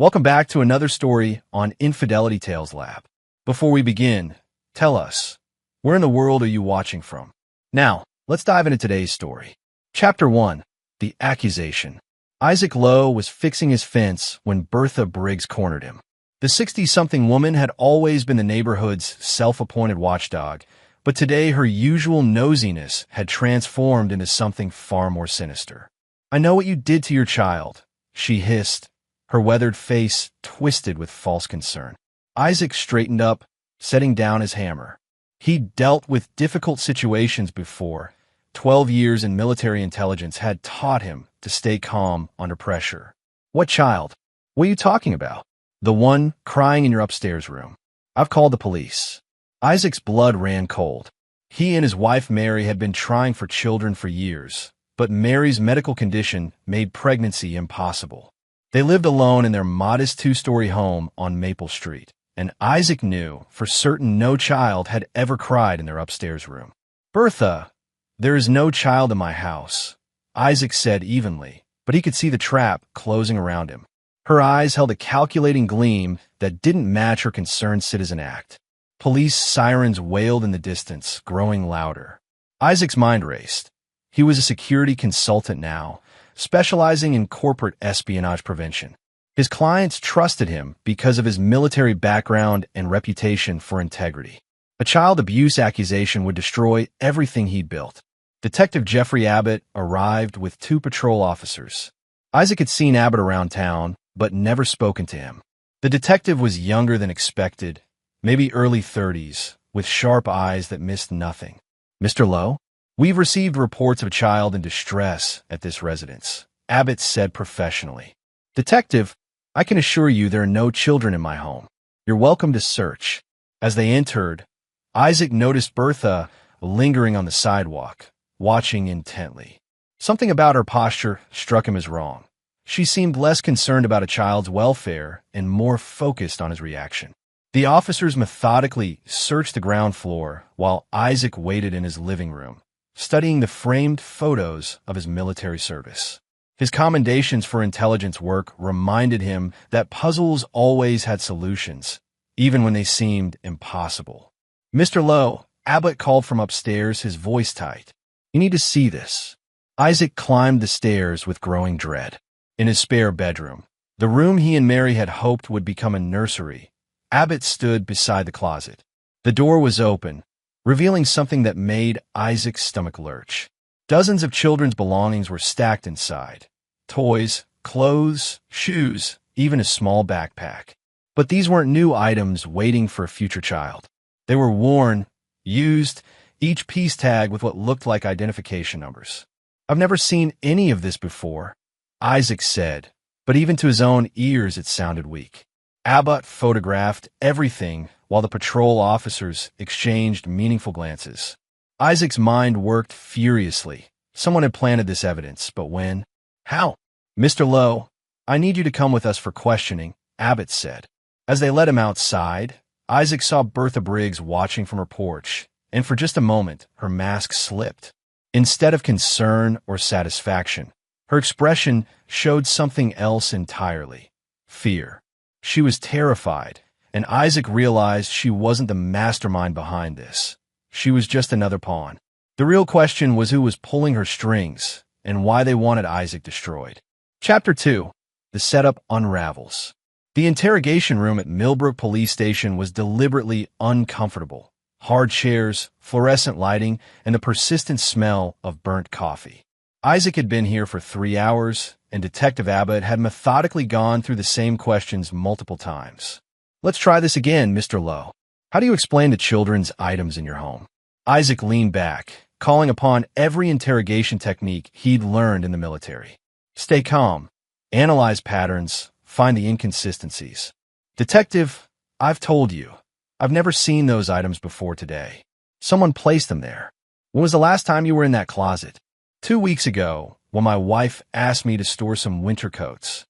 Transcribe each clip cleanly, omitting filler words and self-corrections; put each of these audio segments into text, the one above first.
Welcome back to another story on Infidelity Tales Lab. Before we begin, tell us, where in the world are you watching from? Now, let's dive into today's story. Chapter 1. The Accusation. Isaac Lowe was fixing his fence when Bertha Briggs cornered him. The 60-something woman had always been the neighborhood's self-appointed watchdog, but today her usual nosiness had transformed into something far more sinister. "I know what you did to your child," she hissed, her weathered face twisted with false concern. Isaac straightened up, setting down his hammer. He'd dealt with difficult situations before. 12 years in military intelligence had taught him to stay calm under pressure. "What child? What are you talking about?" "The one crying in your upstairs room. I've called the police." Isaac's blood ran cold. He and his wife Mary had been trying for children for years, but Mary's medical condition made pregnancy impossible. They lived alone in their modest two-story home on Maple Street, and Isaac knew for certain no child had ever cried in their upstairs room. "Bertha, there is no child in my house," Isaac said evenly, but he could see the trap closing around him. Her eyes held a calculating gleam that didn't match her concerned citizen act. Police sirens wailed in the distance, growing louder. Isaac's mind raced. He was a security consultant now, specializing in corporate espionage prevention. His clients trusted him because of his military background and reputation for integrity. A child abuse accusation would destroy everything he'd built. Detective Jeffrey Abbott arrived with 2 patrol officers. Isaac had seen Abbott around town, but never spoken to him. The detective was younger than expected, maybe early 30s, with sharp eyes that missed nothing. "Mr. Lowe, we've received reports of a child in distress at this residence," Abbott said professionally. "Detective, I can assure you there are no children in my home. You're welcome to search." As they entered, Isaac noticed Bertha lingering on the sidewalk, watching intently. Something about her posture struck him as wrong. She seemed less concerned about a child's welfare and more focused on his reaction. The officers methodically searched the ground floor while Isaac waited in his living room, studying the framed photos of his military service. His commendations for intelligence work reminded him that puzzles always had solutions, even when they seemed impossible. "Mr. Lowe," Abbott called from upstairs, his voice tight. "You need to see this." Isaac climbed the stairs with growing dread. In his spare bedroom, the room he and Mary had hoped would become a nursery, Abbott stood beside the closet. The door was open, revealing something that made Isaac's stomach lurch. Dozens of children's belongings were stacked inside. Toys, clothes, shoes, even a small backpack. But these weren't new items waiting for a future child. They were worn, used, each piece tagged with what looked like identification numbers. "I've never seen any of this before," Isaac said, but even to his own ears it sounded weak. Abbott photographed everything while the patrol officers exchanged meaningful glances. Isaac's mind worked furiously. Someone had planted this evidence, but when? How? "Mr. Lowe, I need you to come with us for questioning," Abbott said. As they led him outside, Isaac saw Bertha Briggs watching from her porch, and for just a moment, her mask slipped. Instead of concern or satisfaction, her expression showed something else entirely: fear. She was terrified, and Isaac realized she wasn't the mastermind behind this. She was just another pawn. The real question was who was pulling her strings, and why they wanted Isaac destroyed. Chapter 2. The Setup Unravels. The interrogation room at Millbrook Police Station was deliberately uncomfortable. Hard chairs, fluorescent lighting, and the persistent smell of burnt coffee. Isaac had been here for 3 hours, and Detective Abbott had methodically gone through the same questions multiple times. "Let's try this again, Mr. Lowe. How do you explain the children's items in your home?" Isaac leaned back, calling upon every interrogation technique he'd learned in the military. "Stay calm. Analyze patterns. Find the inconsistencies." "Detective, I've told you. I've never seen those items before today. Someone placed them there. When was the last time you were in that closet?" 2 weeks ago, when my wife asked me to store some winter coats."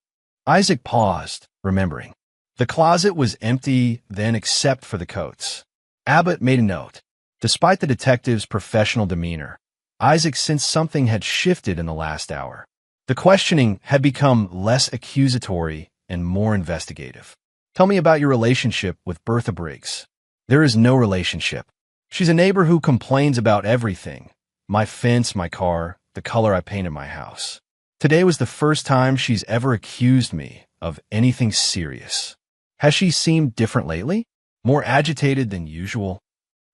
Isaac paused, remembering. The closet was empty then except for the coats. Abbott made a note. Despite the detective's professional demeanor, Isaac sensed something had shifted in the last hour. The questioning had become less accusatory and more investigative. Tell me about your relationship with Bertha Briggs. There is no relationship. She's a neighbor who complains about everything. My fence, my car, the color I painted my house. Today was the first time she's ever accused me of anything serious. Has she seemed different lately? More agitated than usual?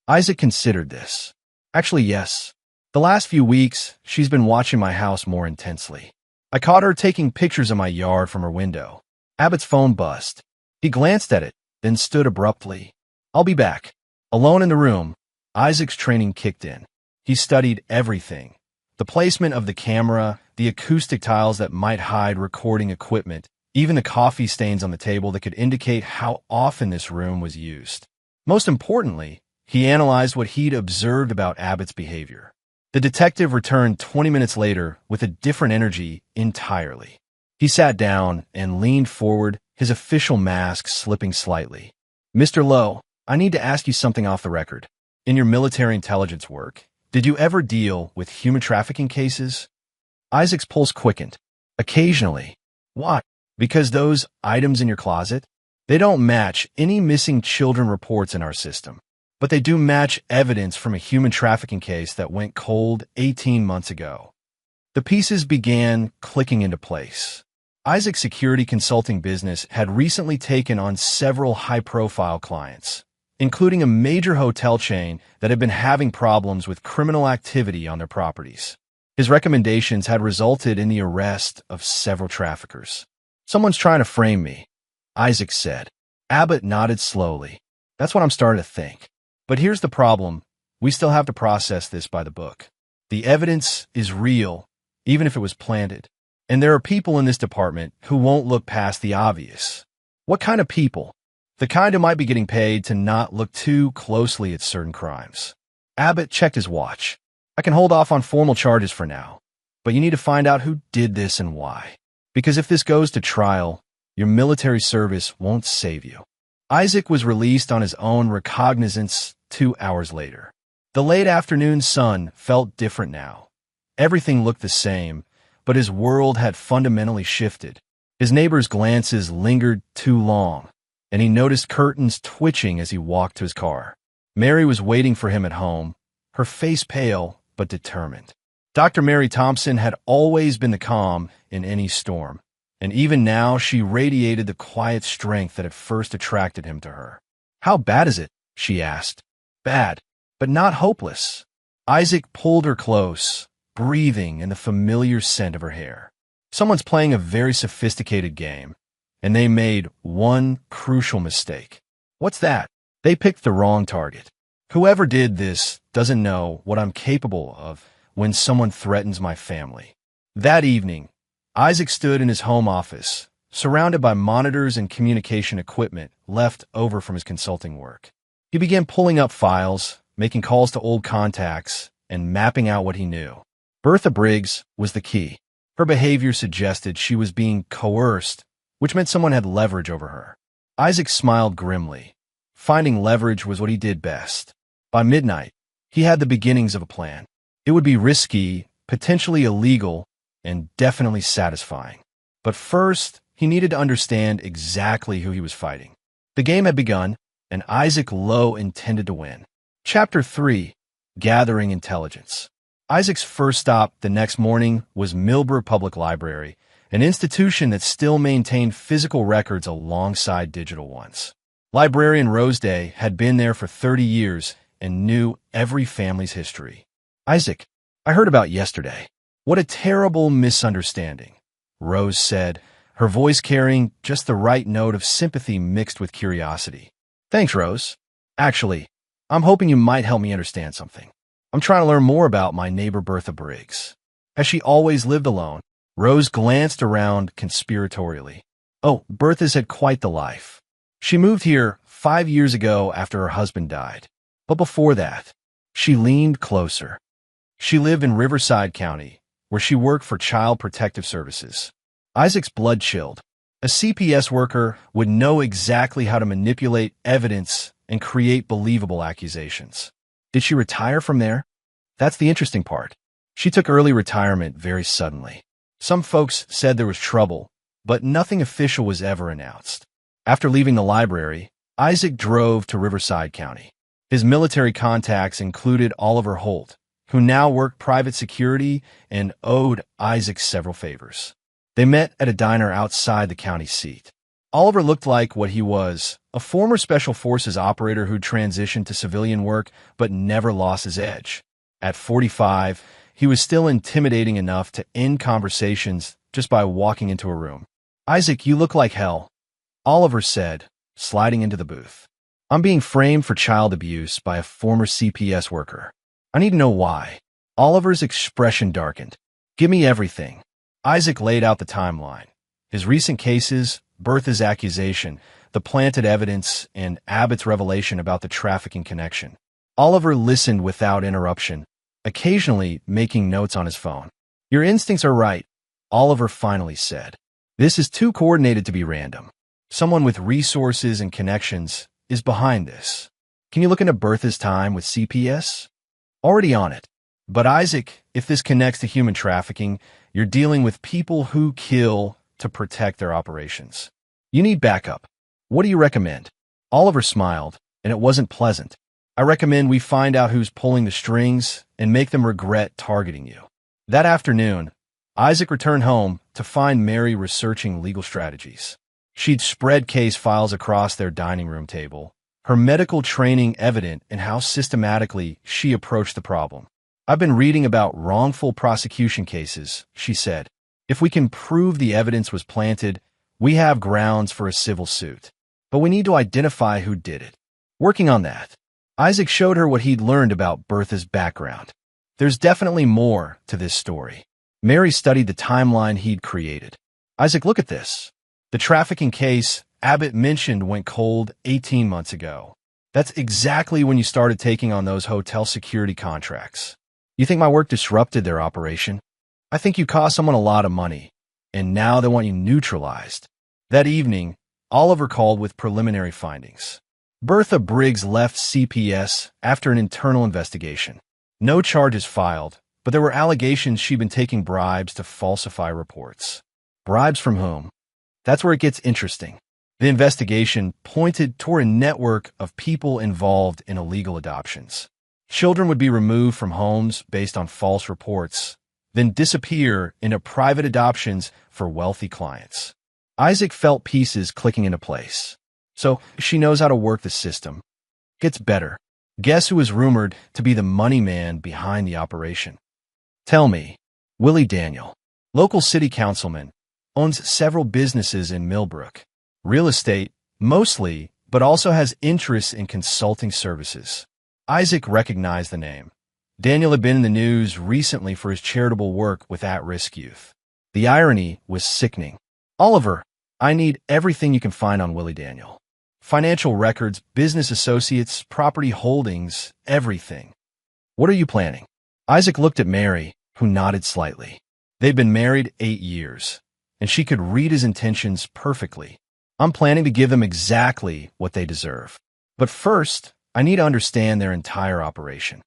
Isaac considered this. Actually, yes. The last few weeks, she's been watching my house more intensely. I caught her taking pictures of my yard from her window. Abbott's phone buzzed. He glanced at it, then stood abruptly. I'll be back. Alone in the room, Isaac's training kicked in. He studied everything. The placement of the camera, the acoustic tiles that might hide recording equipment, even the coffee stains on the table that could indicate how often this room was used. Most importantly, he analyzed what he'd observed about Abbott's behavior. The detective returned 20 minutes later with a different energy entirely. He sat down and leaned forward, his official mask slipping slightly. Mr. Lowe, I need to ask you something off the record. In your military intelligence work, did you ever deal with human trafficking cases? Isaac's pulse quickened. Occasionally. Why? Because those items in your closet? They don't match any missing children reports in our system. But they do match evidence from a human trafficking case that went cold 18 months ago. The pieces began clicking into place. Isaac's security consulting business had recently taken on several high-profile clients, including a major hotel chain that had been having problems with criminal activity on their properties. His recommendations had resulted in the arrest of several traffickers. Someone's trying to frame me, Isaac said. Abbott nodded slowly. That's what I'm starting to think. But here's the problem. We still have to process this by the book. The evidence is real, even if it was planted. And there are people in this department who won't look past the obvious. What kind of people? The kind who might be getting paid to not look too closely at certain crimes. Abbott checked his watch. I can hold off on formal charges for now, but you need to find out who did this and why. Because if this goes to trial, your military service won't save you. Isaac was released on his own recognizance 2 hours later. The late afternoon sun felt different now. Everything looked the same, but his world had fundamentally shifted. His neighbor's glances lingered too long, and he noticed curtains twitching as he walked to his car. Mary was waiting for him at home, her face pale but determined. Dr. Mary Thompson had always been the calm in any storm, and even now she radiated the quiet strength that had first attracted him to her. How bad is it? She asked. Bad, but not hopeless. Isaac pulled her close, breathing in the familiar scent of her hair. Someone's playing a very sophisticated game, and they made one crucial mistake. What's that? They picked the wrong target. Whoever did this doesn't know what I'm capable of when someone threatens my family. That evening, Isaac stood in his home office, surrounded by monitors and communication equipment left over from his consulting work. He began pulling up files, making calls to old contacts, and mapping out what he knew. Bertha Briggs was the key. Her behavior suggested she was being coerced, which meant someone had leverage over her. Isaac smiled grimly. Finding leverage was what he did best. By midnight, he had the beginnings of a plan. It would be risky, potentially illegal, and definitely satisfying. But first, he needed to understand exactly who he was fighting. The game had begun, and Isaac Lowe intended to win. Chapter 3, Gathering Intelligence. Isaac's first stop the next morning was Millbrook Public Library, an institution that still maintained physical records alongside digital ones. Librarian Rose Day had been there for 30 years and knew every family's history. Isaac, I heard about yesterday. What a terrible misunderstanding, Rose said, her voice carrying just the right note of sympathy mixed with curiosity. Thanks, Rose. Actually, I'm hoping you might help me understand something. I'm trying to learn more about my neighbor Bertha Briggs. Has she always lived alone? Rose glanced around conspiratorially. Oh, Bertha's had quite the life. She moved here 5 years ago after her husband died. But before that, she leaned closer. She lived in Riverside County, where she worked for Child Protective Services. Isaac's blood chilled. A CPS worker would know exactly how to manipulate evidence and create believable accusations. Did she retire from there? That's the interesting part. She took early retirement very suddenly. Some folks said there was trouble, but nothing official was ever announced. After leaving the library, Isaac drove to Riverside County. His military contacts included Oliver Holt, who now worked private security and owed Isaac several favors. They met at a diner outside the county seat. Oliver looked like what he was, a former Special Forces operator who transitioned to civilian work but never lost his edge. At 45, he was still intimidating enough to end conversations just by walking into a room. "Isaac, you look like hell," Oliver said, sliding into the booth. "I'm being framed for child abuse by a former CPS worker. I need to know why." Oliver's expression darkened. "Give me everything." Isaac laid out the timeline. His recent cases, Bertha's accusation, the planted evidence, and Abbott's revelation about the trafficking connection. Oliver listened without interruption, occasionally making notes on his phone. "Your instincts are right," Oliver finally said. "This is too coordinated to be random. Someone with resources and connections is behind this. Can you look into Bertha's time with CPS?" "Already on it. But Isaac, if this connects to human trafficking, you're dealing with people who kill to protect their operations. You need backup. What do you recommend?" Oliver smiled, and it wasn't pleasant. "I recommend we find out who's pulling the strings and make them regret targeting you." That afternoon, Isaac returned home to find Mary researching legal strategies. She'd spread case files across their dining room table, her medical training evident in how systematically she approached the problem. "I've been reading about wrongful prosecution cases," she said. "If we can prove the evidence was planted, we have grounds for a civil suit. But we need to identify who did it." Working on that, Isaac showed her what he'd learned about Bertha's background. There's definitely more to this story. Mary studied the timeline he'd created. "Isaac, look at this. The trafficking case Abbott mentioned went cold 18 months ago. That's exactly when you started taking on those hotel security contracts. You think my work disrupted their operation? I think you cost someone a lot of money, and now they want you neutralized." That evening, Oliver called with preliminary findings. Bertha Briggs left CPS after an internal investigation. No charges filed, but there were allegations she'd been taking bribes to falsify reports. Bribes from whom? That's where it gets interesting. The investigation pointed toward a network of people involved in illegal adoptions. Children would be removed from homes based on false reports, then disappear into private adoptions for wealthy clients. Isaac felt pieces clicking into place. So she knows how to work the system. Gets better. Guess who is rumored to be the money man behind the operation? Tell me. Willie Daniel, local city councilman, owns several businesses in Millbrook. Real estate, mostly, but also has interests in consulting services. Isaac recognized the name. Daniel had been in the news recently for his charitable work with at-risk youth. The irony was sickening. "Oliver, I need everything you can find on Willie Daniel. Financial records, business associates, property holdings, everything. What are you planning?" Isaac looked at Mary, who nodded slightly. They'd been married 8 years, and she could read his intentions perfectly. "I'm planning to give them exactly what they deserve. But first, I need to understand their entire operation.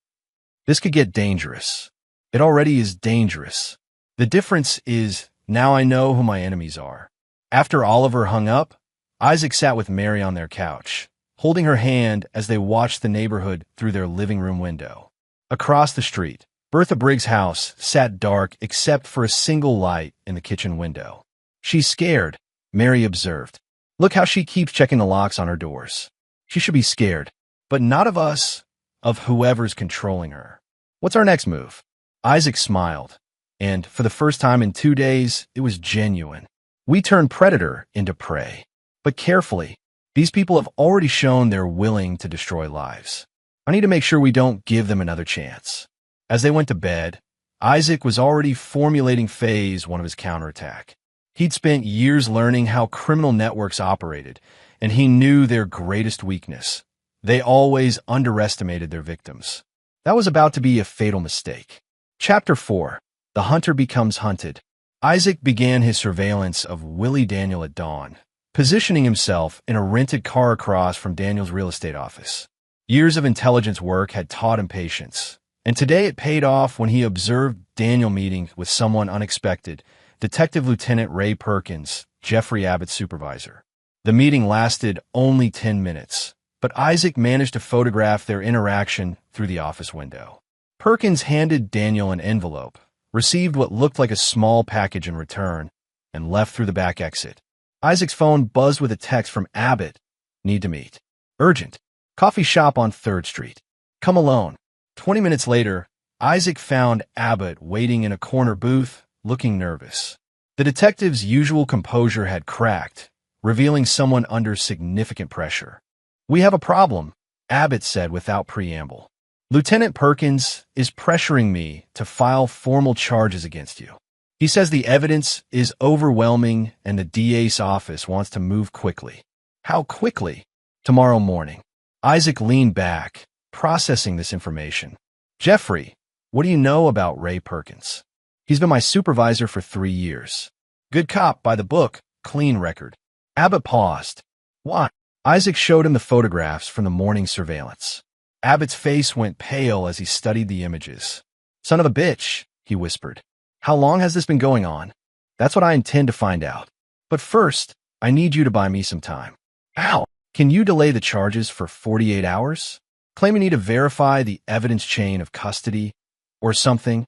This could get dangerous. It already is dangerous. The difference is now I know who my enemies are." After Oliver hung up, Isaac sat with Mary on their couch, holding her hand as they watched the neighborhood through their living room window. Across the street, Bertha Briggs' house sat dark except for a single light in the kitchen window. "She's scared," Mary observed. "Look how she keeps checking the locks on her doors. She should be scared, but not of us, of whoever's controlling her. What's our next move?" Isaac smiled, and for the first time in 2 days, it was genuine. "We turn predator into prey. But carefully, these people have already shown they're willing to destroy lives. I need to make sure we don't give them another chance." As they went to bed, Isaac was already formulating phase 1 of his counterattack. He'd spent years learning how criminal networks operated, and he knew their greatest weakness. They always underestimated their victims. That was about to be a fatal mistake. Chapter 4. The Hunter Becomes Hunted. Isaac began his surveillance of Willie Daniel at dawn, positioning himself in a rented car across from Daniel's real estate office. Years of intelligence work had taught him patience, and today it paid off when he observed Daniel meeting with someone unexpected, Detective Lieutenant Ray Perkins, Jeffrey Abbott's supervisor. The meeting lasted only 10 minutes, but Isaac managed to photograph their interaction through the office window. Perkins handed Daniel an envelope, received what looked like a small package in return, and left through the back exit. Isaac's phone buzzed with a text from Abbott. Need to meet. Urgent. Coffee shop on 3rd Street. Come alone. 20 minutes later, Isaac found Abbott waiting in a corner booth, looking nervous. The detective's usual composure had cracked, revealing someone under significant pressure. We have a problem, Abbott said without preamble. Lieutenant Perkins is pressuring me to file formal charges against you. He says the evidence is overwhelming and the DA's office wants to move quickly. How quickly? Tomorrow morning. Isaac leaned back, processing this information. Jeffrey, what do you know about Ray Perkins? He's been my supervisor for 3 years. Good cop by the book, clean record. Abbott paused. Why? Isaac showed him the photographs from the morning surveillance. Abbott's face went pale as he studied the images. Son of a bitch, he whispered. How long has this been going on? That's what I intend to find out. But first, I need you to buy me some time. Ow! Can you delay the charges for 48 hours? Claim you need to verify the evidence chain of custody or something?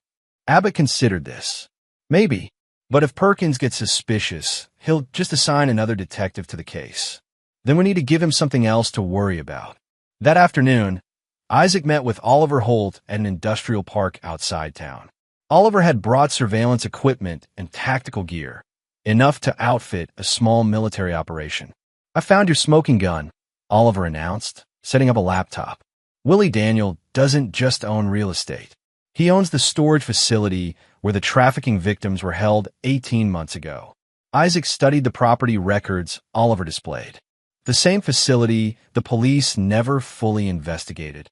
Abbott considered this. Maybe. But if Perkins gets suspicious, he'll just assign another detective to the case. Then we need to give him something else to worry about. That afternoon, Isaac met with Oliver Holt at an industrial park outside town. Oliver had brought surveillance equipment and tactical gear, enough to outfit a small military operation. I found your smoking gun, Oliver announced, setting up a laptop. Willie Daniel doesn't just own real estate. He owns the storage facility where the trafficking victims were held 18 months ago. Isaac studied the property records Oliver displayed. The same facility the police never fully investigated,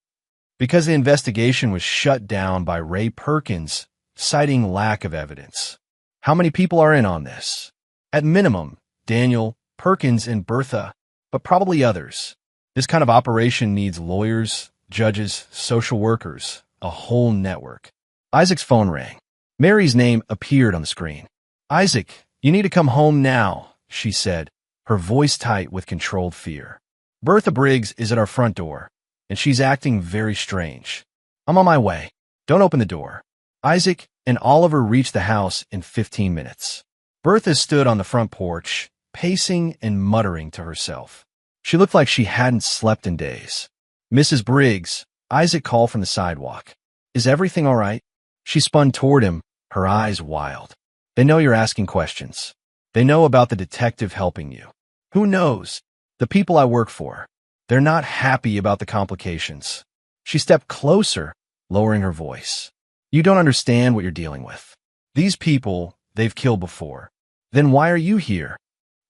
because the investigation was shut down by Ray Perkins, citing lack of evidence. How many people are in on this? At minimum, Daniel, Perkins, and Bertha, but probably others. This kind of operation needs lawyers, judges, social workers, a whole network. Isaac's phone rang. Mary's name appeared on the screen. Isaac, you need to come home now, she said, her voice tight with controlled fear. Bertha Briggs is at our front door, and she's acting very strange. I'm on my way. Don't open the door. Isaac and Oliver reached the house in 15 minutes. Bertha stood on the front porch, pacing and muttering to herself. She looked like she hadn't slept in days. Mrs. Briggs, Isaac called from the sidewalk. Is everything all right? She spun toward him, her eyes wild. They know you're asking questions. They know about the detective helping you. Who knows? The people I work for. They're not happy about the complications. She stepped closer, lowering her voice. You don't understand what you're dealing with. These people, they've killed before. Then why are you here?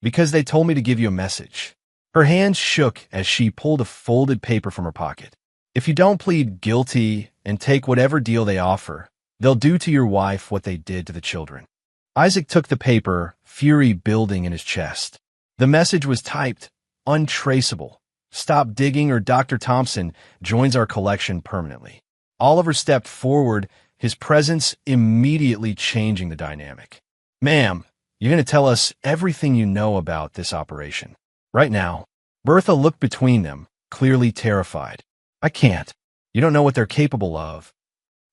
Because they told me to give you a message. Her hands shook as she pulled a folded paper from her pocket. If you don't plead guilty and take whatever deal they offer, they'll do to your wife what they did to the children. Isaac took the paper, fury building in his chest. The message was typed, untraceable. Stop digging or Dr. Thompson joins our collection permanently. Oliver stepped forward, his presence immediately changing the dynamic. Ma'am, you're going to tell us everything you know about this operation. Right now. Bertha looked between them, clearly terrified. I can't. You don't know what they're capable of.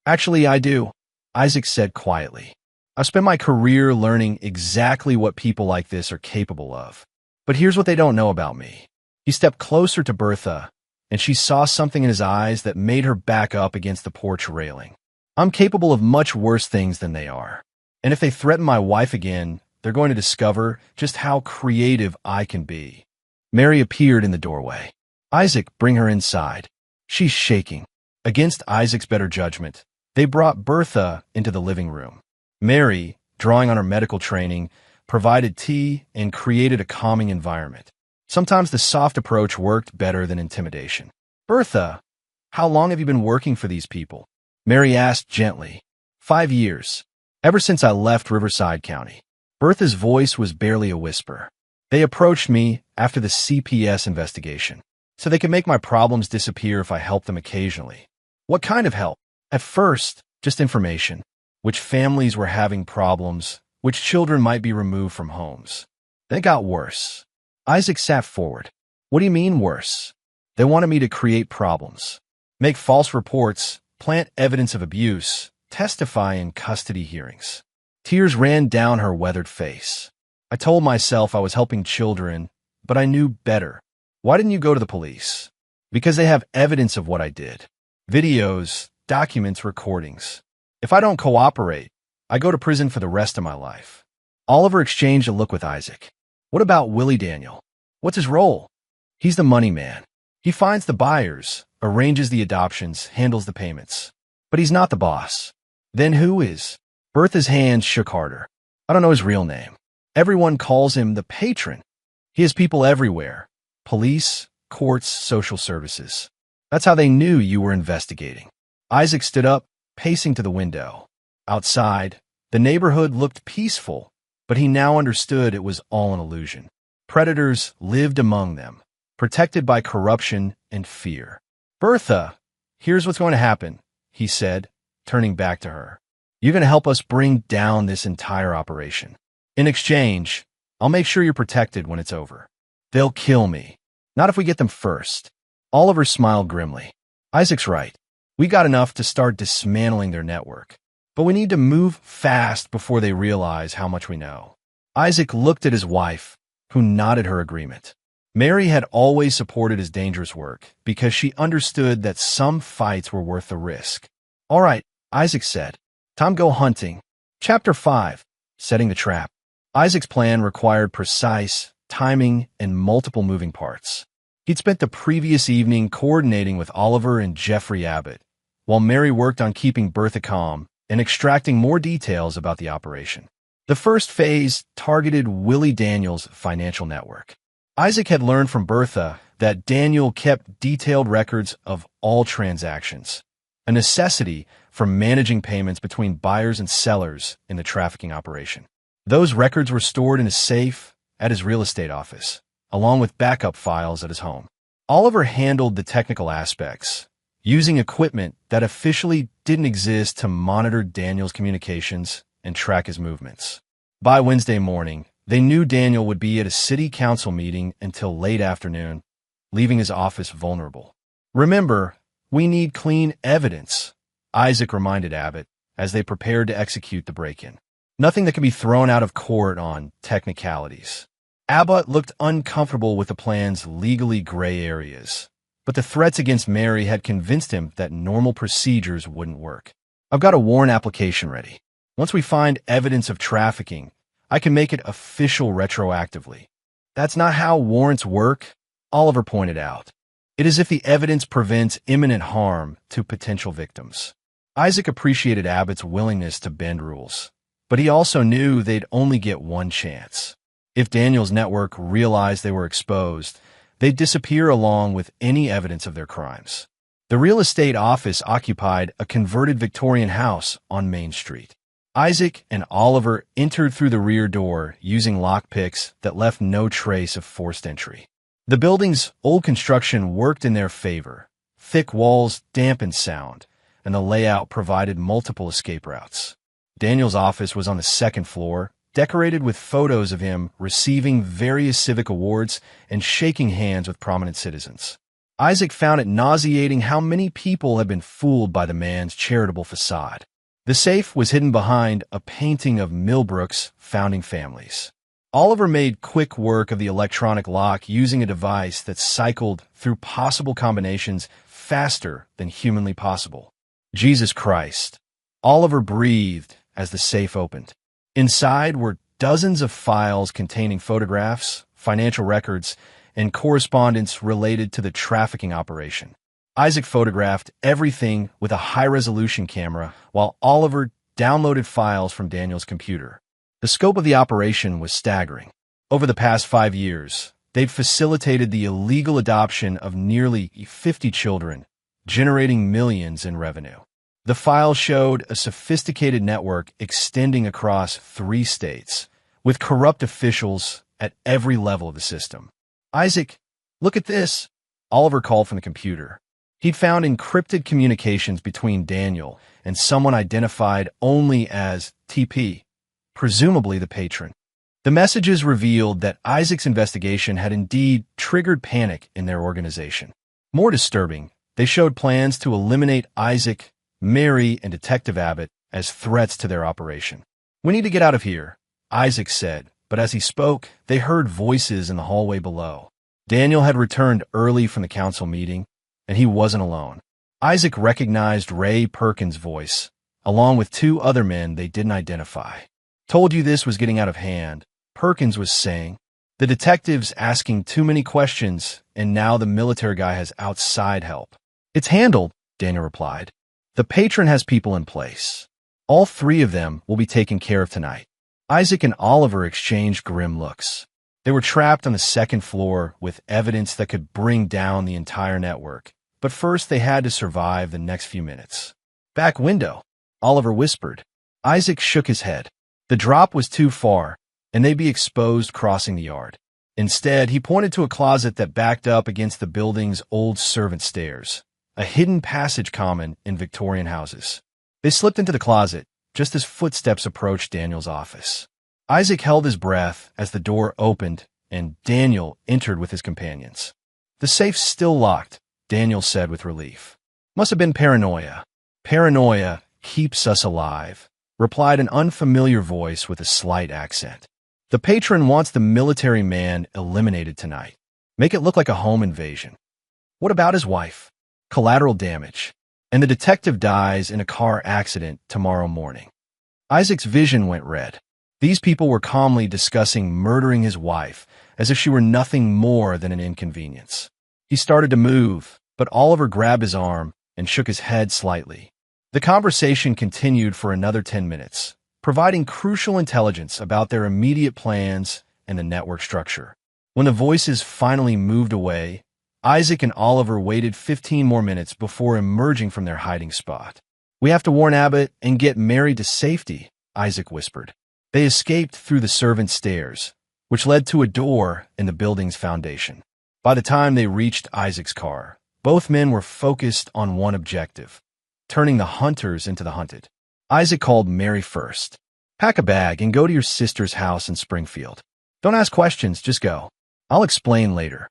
Actually, I do, Isaac said quietly. I've spent my career learning exactly what people like this are capable of. But here's what they don't know about me. He stepped closer to Bertha, and she saw something in his eyes that made her back up against the porch railing. I'm capable of much worse things than they are. And if they threaten my wife again, they're going to discover just how creative I can be. Mary appeared in the doorway. Isaac, bring her inside. She's shaking. Against Isaac's better judgment, they brought Bertha into the living room. Mary, drawing on her medical training, provided tea and created a calming environment. Sometimes the soft approach worked better than intimidation. Bertha, how long have you been working for these people? Mary asked gently. 5 years. Ever since I left Riverside County. Bertha's voice was barely a whisper. They approached me after the CPS investigation, so they could make my problems disappear if I helped them occasionally. What kind of help? At first, just information. Which families were having problems, which children might be removed from homes. Then it got worse. Isaac sat forward. What do you mean worse? They wanted me to create problems, make false reports, plant evidence of abuse, testify in custody hearings. Tears ran down her weathered face. I told myself I was helping children, but I knew better. Why didn't you go to the police? Because they have evidence of what I did. Videos, documents, recordings. If I don't cooperate, I go to prison for the rest of my life. Oliver exchanged a look with Isaac. What about Willie Daniel? What's his role? He's the money man. He finds the buyers, arranges the adoptions, handles the payments. But he's not the boss. Then who is? Bertha's hands shook harder. I don't know his real name. Everyone calls him the patron. He has people everywhere. Police, courts, social services. That's how they knew you were investigating. Isaac stood up, pacing to the window. Outside, the neighborhood looked peaceful, but he now understood it was all an illusion. Predators lived among them, protected by corruption and fear. Bertha, here's what's going to happen, he said, turning back to her. You're going to help us bring down this entire operation. In exchange, I'll make sure you're protected when it's over. They'll kill me. Not if we get them first. Oliver smiled grimly. Isaac's right. We got enough to start dismantling their network. But we need to move fast before they realize how much we know. Isaac looked at his wife, who nodded her agreement. Mary had always supported his dangerous work because she understood that some fights were worth the risk. All right, Isaac said. Time to go hunting. Chapter 5. Setting the Trap. Isaac's plan required precise timing and multiple moving parts. He'd spent the previous evening coordinating with Oliver and Jeffrey Abbott, while Mary worked on keeping Bertha calm and extracting more details about the operation. The first phase targeted Willie Daniel's financial network. Isaac had learned from Bertha that Daniel kept detailed records of all transactions, a necessity for managing payments between buyers and sellers in the trafficking operation. Those records were stored in a safe at his real estate office, along with backup files at his home. Oliver handled the technical aspects, using equipment that officially didn't exist to monitor Daniel's communications and track his movements. By Wednesday morning, they knew Daniel would be at a city council meeting until late afternoon, leaving his office vulnerable. Remember, we need clean evidence, Isaac reminded Abbott as they prepared to execute the break-in. Nothing that can be thrown out of court on technicalities. Abbott looked uncomfortable with the plan's legally gray areas, but the threats against Mary had convinced him that normal procedures wouldn't work. I've got a warrant application ready. Once we find evidence of trafficking, I can make it official retroactively. That's not how warrants work, Oliver pointed out. It is if the evidence prevents imminent harm to potential victims. Isaac appreciated Abbott's willingness to bend rules, but he also knew they'd only get one chance. If Daniel's network realized they were exposed, they'd disappear along with any evidence of their crimes. The real estate office occupied a converted Victorian house on Main Street. Isaac and Oliver entered through the rear door using lockpicks that left no trace of forced entry. The building's old construction worked in their favor. Thick walls dampened sound, and the layout provided multiple escape routes. Daniel's office was on the second floor, decorated with photos of him receiving various civic awards and shaking hands with prominent citizens. Isaac found it nauseating how many people had been fooled by the man's charitable facade. The safe was hidden behind a painting of Millbrook's founding families. Oliver made quick work of the electronic lock using a device that cycled through possible combinations faster than humanly possible. Jesus Christ. Oliver breathed as the safe opened. Inside were dozens of files containing photographs, financial records, and correspondence related to the trafficking operation. Isaac photographed everything with a high-resolution camera, while Oliver downloaded files from Daniel's computer. The scope of the operation was staggering. Over the past 5 years, they'd facilitated the illegal adoption of nearly 50 children, generating millions in revenue. The files showed a sophisticated network extending across 3 states, with corrupt officials at every level of the system. Isaac, look at this, Oliver called from the computer. He'd found encrypted communications between Daniel and someone identified only as TP, presumably the patron. The messages revealed that Isaac's investigation had indeed triggered panic in their organization. More disturbing, they showed plans to eliminate Isaac, Mary, and Detective Abbott as threats to their operation. "We need to get out of here," Isaac said, but as he spoke, they heard voices in the hallway below. Daniel had returned early from the council meeting, and he wasn't alone. Isaac recognized Ray Perkins' voice, along with two other men they didn't identify. "Told you this was getting out of hand," Perkins was saying. "The detective's asking too many questions, and now the military guy has outside help." "It's handled," Daniel replied. "The patron has people in place. All three of them will be taken care of tonight." Isaac and Oliver exchanged grim looks. They were trapped on the second floor with evidence that could bring down the entire network. But first they had to survive the next few minutes. "Back window," Oliver whispered. Isaac shook his head. The drop was too far, and they'd be exposed crossing the yard. Instead, he pointed to a closet that backed up against the building's old servant stairs, a hidden passage common in Victorian houses. They slipped into the closet just as footsteps approached Daniel's office. Isaac held his breath as the door opened and Daniel entered with his companions. "The safe's still locked," Daniel said with relief. "Must have been paranoia." "Paranoia keeps us alive," replied an unfamiliar voice with a slight accent. "The patron wants the military man eliminated tonight. Make it look like a home invasion." "What about his wife?" "Collateral damage. And the detective dies in a car accident tomorrow morning." Isaac's vision went red. These people were calmly discussing murdering his wife as if she were nothing more than an inconvenience. He started to move, but Oliver grabbed his arm and shook his head slightly. The conversation continued for another 10 minutes, providing crucial intelligence about their immediate plans and the network structure. When the voices finally moved away, Isaac and Oliver waited 15 more minutes before emerging from their hiding spot. "We have to warn Abbott and get Mary to safety," Isaac whispered. They escaped through the servants' stairs, which led to a door in the building's foundation. By the time they reached Isaac's car, both men were focused on one objective: turning the hunters into the hunted. Isaac called Mary first. "Pack a bag and go to your sister's house in Springfield. Don't ask questions, just go. I'll explain later."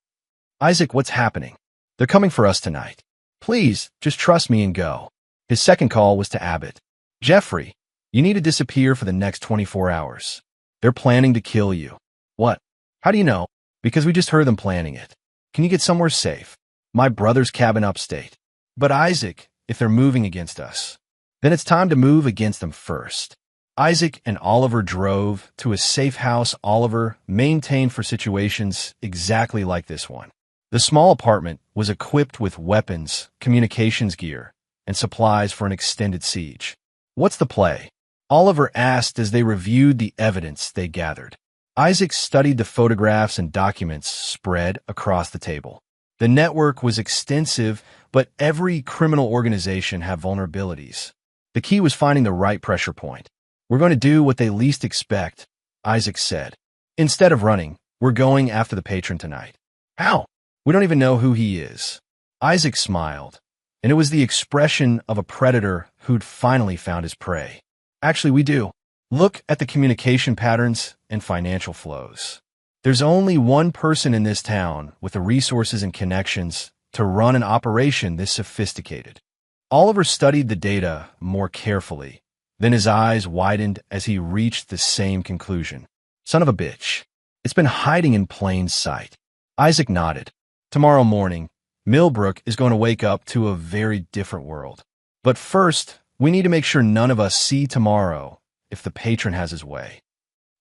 "Isaac, what's happening?" "They're coming for us tonight. Please, just trust me and go." His second call was to Abbott. "Jeffrey, you need to disappear for the next 24 hours. They're planning to kill you." "What? How do you know?" "Because we just heard them planning it. Can you get somewhere safe?" "My brother's cabin upstate." "But Isaac, if they're moving against us, then it's time to move against them first." Isaac and Oliver drove to a safe house Oliver maintained for situations exactly like this one. The small apartment was equipped with weapons, communications gear, and supplies for an extended siege. "What's the play?" Oliver asked as they reviewed the evidence they gathered. Isaac studied the photographs and documents spread across the table. The network was extensive, but every criminal organization had vulnerabilities. The key was finding the right pressure point. "We're going to do what they least expect," Isaac said. "Instead of running, we're going after the patron tonight." "How?" "We don't even know who he is." Isaac smiled, and it was the expression of a predator who'd finally found his prey. "Actually, we do. Look at the communication patterns and financial flows. There's only one person in this town with the resources and connections to run an operation this sophisticated." Oliver studied the data more carefully. Then his eyes widened as he reached the same conclusion. "Son of a bitch. It's been hiding in plain sight." Isaac nodded. "Tomorrow morning, Millbrook is going to wake up to a very different world. But first, we need to make sure none of us see tomorrow if the patron has his way."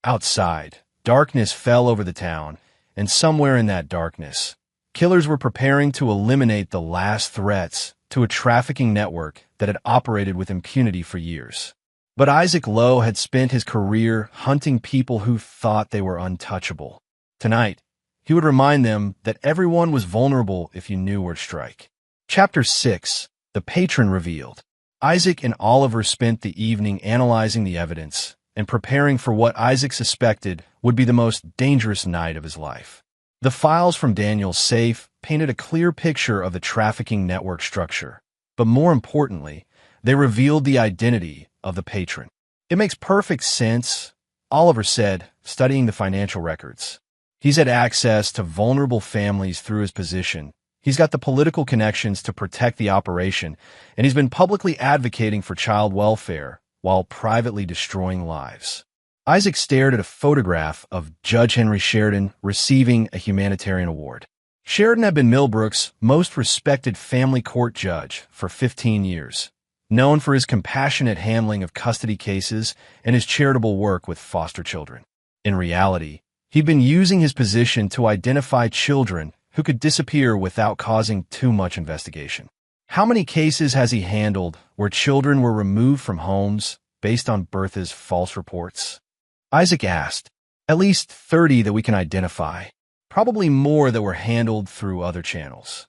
Outside, darkness fell over the town, and somewhere in that darkness, killers were preparing to eliminate the last threats to a trafficking network that had operated with impunity for years. But Isaac Lowe had spent his career hunting people who thought they were untouchable. Tonight, he would remind them that everyone was vulnerable if you knew where to strike. Chapter 6: The Patron Revealed. Isaac and Oliver spent the evening analyzing the evidence and preparing for what Isaac suspected would be the most dangerous night of his life. The files from Daniel's safe painted a clear picture of the trafficking network structure, but more importantly, they revealed the identity of the patron. "It makes perfect sense," Oliver said, studying the financial records. He's had access to vulnerable families through his position. He's got the political connections to protect the operation, and he's been publicly advocating for child welfare while privately destroying lives. Isaac stared at a photograph of Judge Henry Sheridan receiving a humanitarian award. Sheridan had been Millbrook's most respected family court judge for 15 years, known for his compassionate handling of custody cases and his charitable work with foster children. In reality, he'd been using his position to identify children who could disappear without causing too much investigation. How many cases has he handled where children were removed from homes based on Bertha's false reports? Isaac asked. At least 30 that we can identify, probably more that were handled through other channels.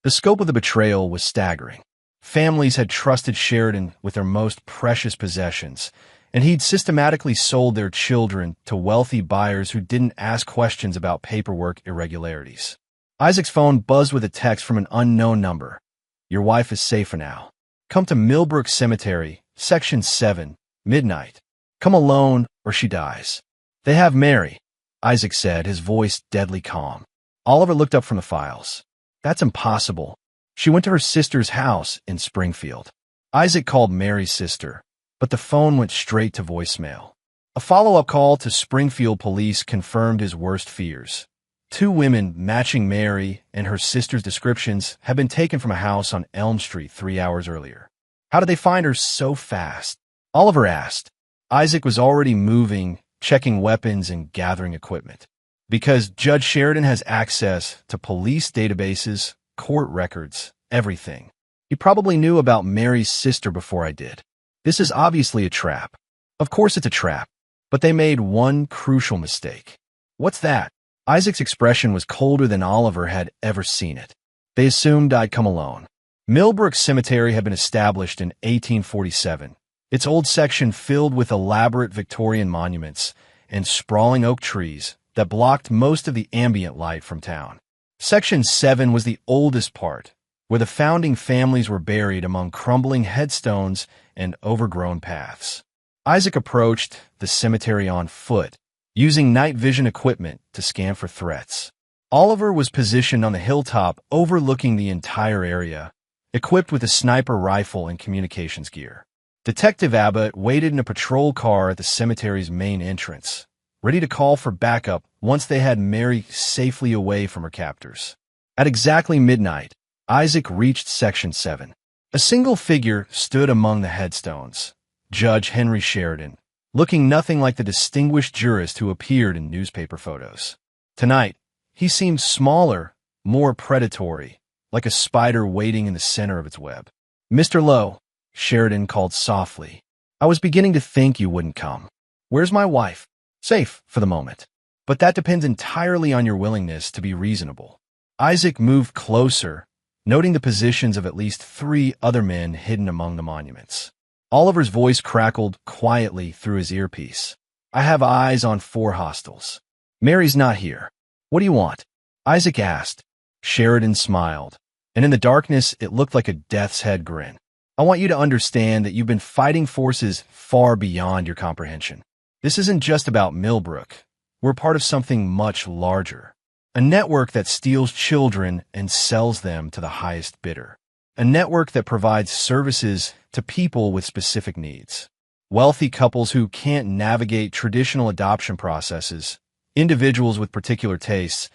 The scope of the betrayal was staggering. Families had trusted Sheridan with their most precious possessions, and he'd systematically sold their children to wealthy buyers who didn't ask questions about paperwork irregularities. Isaac's phone buzzed with a text from an unknown number. Your wife is safer now. Come to Millbrook Cemetery, Section 7, midnight. Come alone or she dies. They have Mary, Isaac said, his voice deadly calm. Oliver looked up from the files. That's impossible. She went to her sister's house in Springfield. Isaac called Mary's sister, but the phone went straight to voicemail. A follow-up call to Springfield police confirmed his worst fears. 2 women matching Mary and her sister's descriptions had been taken from a house on Elm Street 3 hours earlier. How did they find her so fast? Oliver asked. Isaac was already moving, checking weapons and gathering equipment. Because Judge Sheridan has access to police databases, court records, everything. He probably knew about Mary's sister before I did. This is obviously a trap. Of course it's a trap, but they made one crucial mistake. What's that? Isaac's expression was colder than Oliver had ever seen it. They assumed I'd come alone. Millbrook Cemetery had been established in 1847. Its old section filled with elaborate Victorian monuments and sprawling oak trees that blocked most of the ambient light from town. Section 7 was the oldest part, where the founding families were buried among crumbling headstones and overgrown paths. Isaac approached the cemetery on foot, using night vision equipment to scan for threats. Oliver was positioned on the hilltop overlooking the entire area, equipped with a sniper rifle and communications gear. Detective Abbott waited in a patrol car at the cemetery's main entrance, ready to call for backup once they had Mary safely away from her captors. At exactly midnight, Isaac reached Section 7. A single figure stood among the headstones, Judge Henry Sheridan, looking nothing like the distinguished jurist who appeared in newspaper photos. Tonight, he seemed smaller, more predatory, like a spider waiting in the center of its web. Mr. Lowe, Sheridan called softly. I was beginning to think you wouldn't come. Where's my wife? Safe, for the moment. But that depends entirely on your willingness to be reasonable. Isaac moved closer, noting the positions of at least 3 other men hidden among the monuments. Oliver's voice crackled quietly through his earpiece. I have eyes on 4 hostiles. Mary's not here. What do you want? Isaac asked. Sheridan smiled, and in the darkness it looked like a death's head grin. I want you to understand that you've been fighting forces far beyond your comprehension. This isn't just about Millbrook. We're part of something much larger. A network that steals children and sells them to the highest bidder. A network that provides services to people with specific needs. Wealthy couples who can't navigate traditional adoption processes, individuals with particular tastes,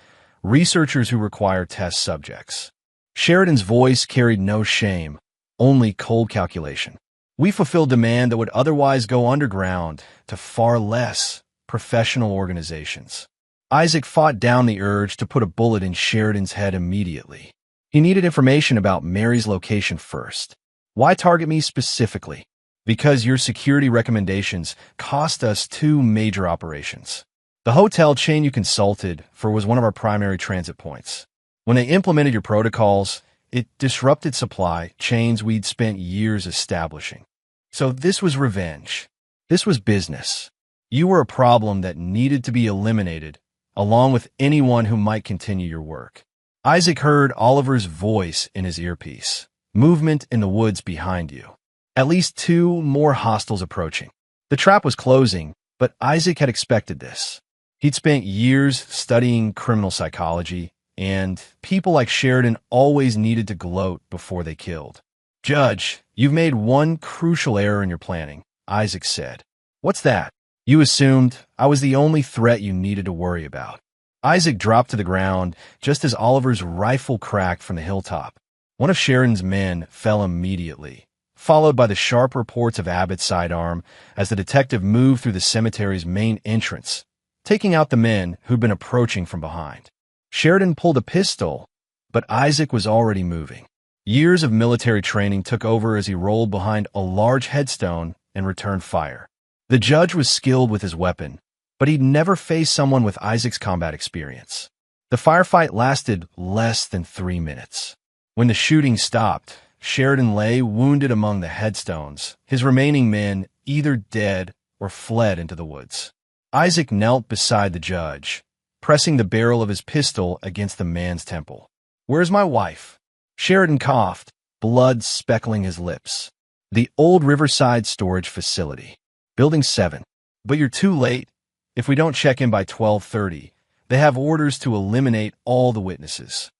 researchers who require test subjects. Sheridan's voice carried no shame, only cold calculation. We fulfill demand that would otherwise go underground to far less professional organizations. Isaac fought down the urge to put a bullet in Sheridan's head immediately. He needed information about Mary's location first. Why target me specifically? Because your security recommendations cost us 2 major operations. The hotel chain you consulted for was one of our primary transit points. When they implemented your protocols, it disrupted supply chains we'd spent years establishing. So this was revenge. This was business. You were a problem that needed to be eliminated, along with anyone who might continue your work. Isaac heard Oliver's voice in his earpiece. Movement in the woods behind you. At least 2 more hostiles approaching. The trap was closing, But Isaac had expected this. He'd spent years studying criminal psychology, and people like Sheridan always needed to gloat before they killed. "Judge, you've made one crucial error in your planning," Isaac said. "What's that?" "You assumed I was the only threat you needed to worry about." Isaac dropped to the ground just as Oliver's rifle cracked from the hilltop. One of Sheridan's men fell immediately, followed by the sharp reports of Abbott's sidearm as the detective moved through the cemetery's main entrance, taking out the men who'd been approaching from behind. Sheridan pulled a pistol, but Isaac was already moving. Years of military training took over as he rolled behind a large headstone and returned fire. The judge was skilled with his weapon, but he'd never faced someone with Isaac's combat experience. The firefight lasted less than 3 minutes. When the shooting stopped, Sheridan lay wounded among the headstones, his remaining men either dead or fled into the woods. Isaac knelt beside the judge, pressing the barrel of his pistol against the man's temple. "Where's my wife?" Sheridan coughed, blood speckling his lips. "The old Riverside storage facility. Building 7. But you're too late. If we don't check in by 12:30, they have orders to eliminate all the witnesses."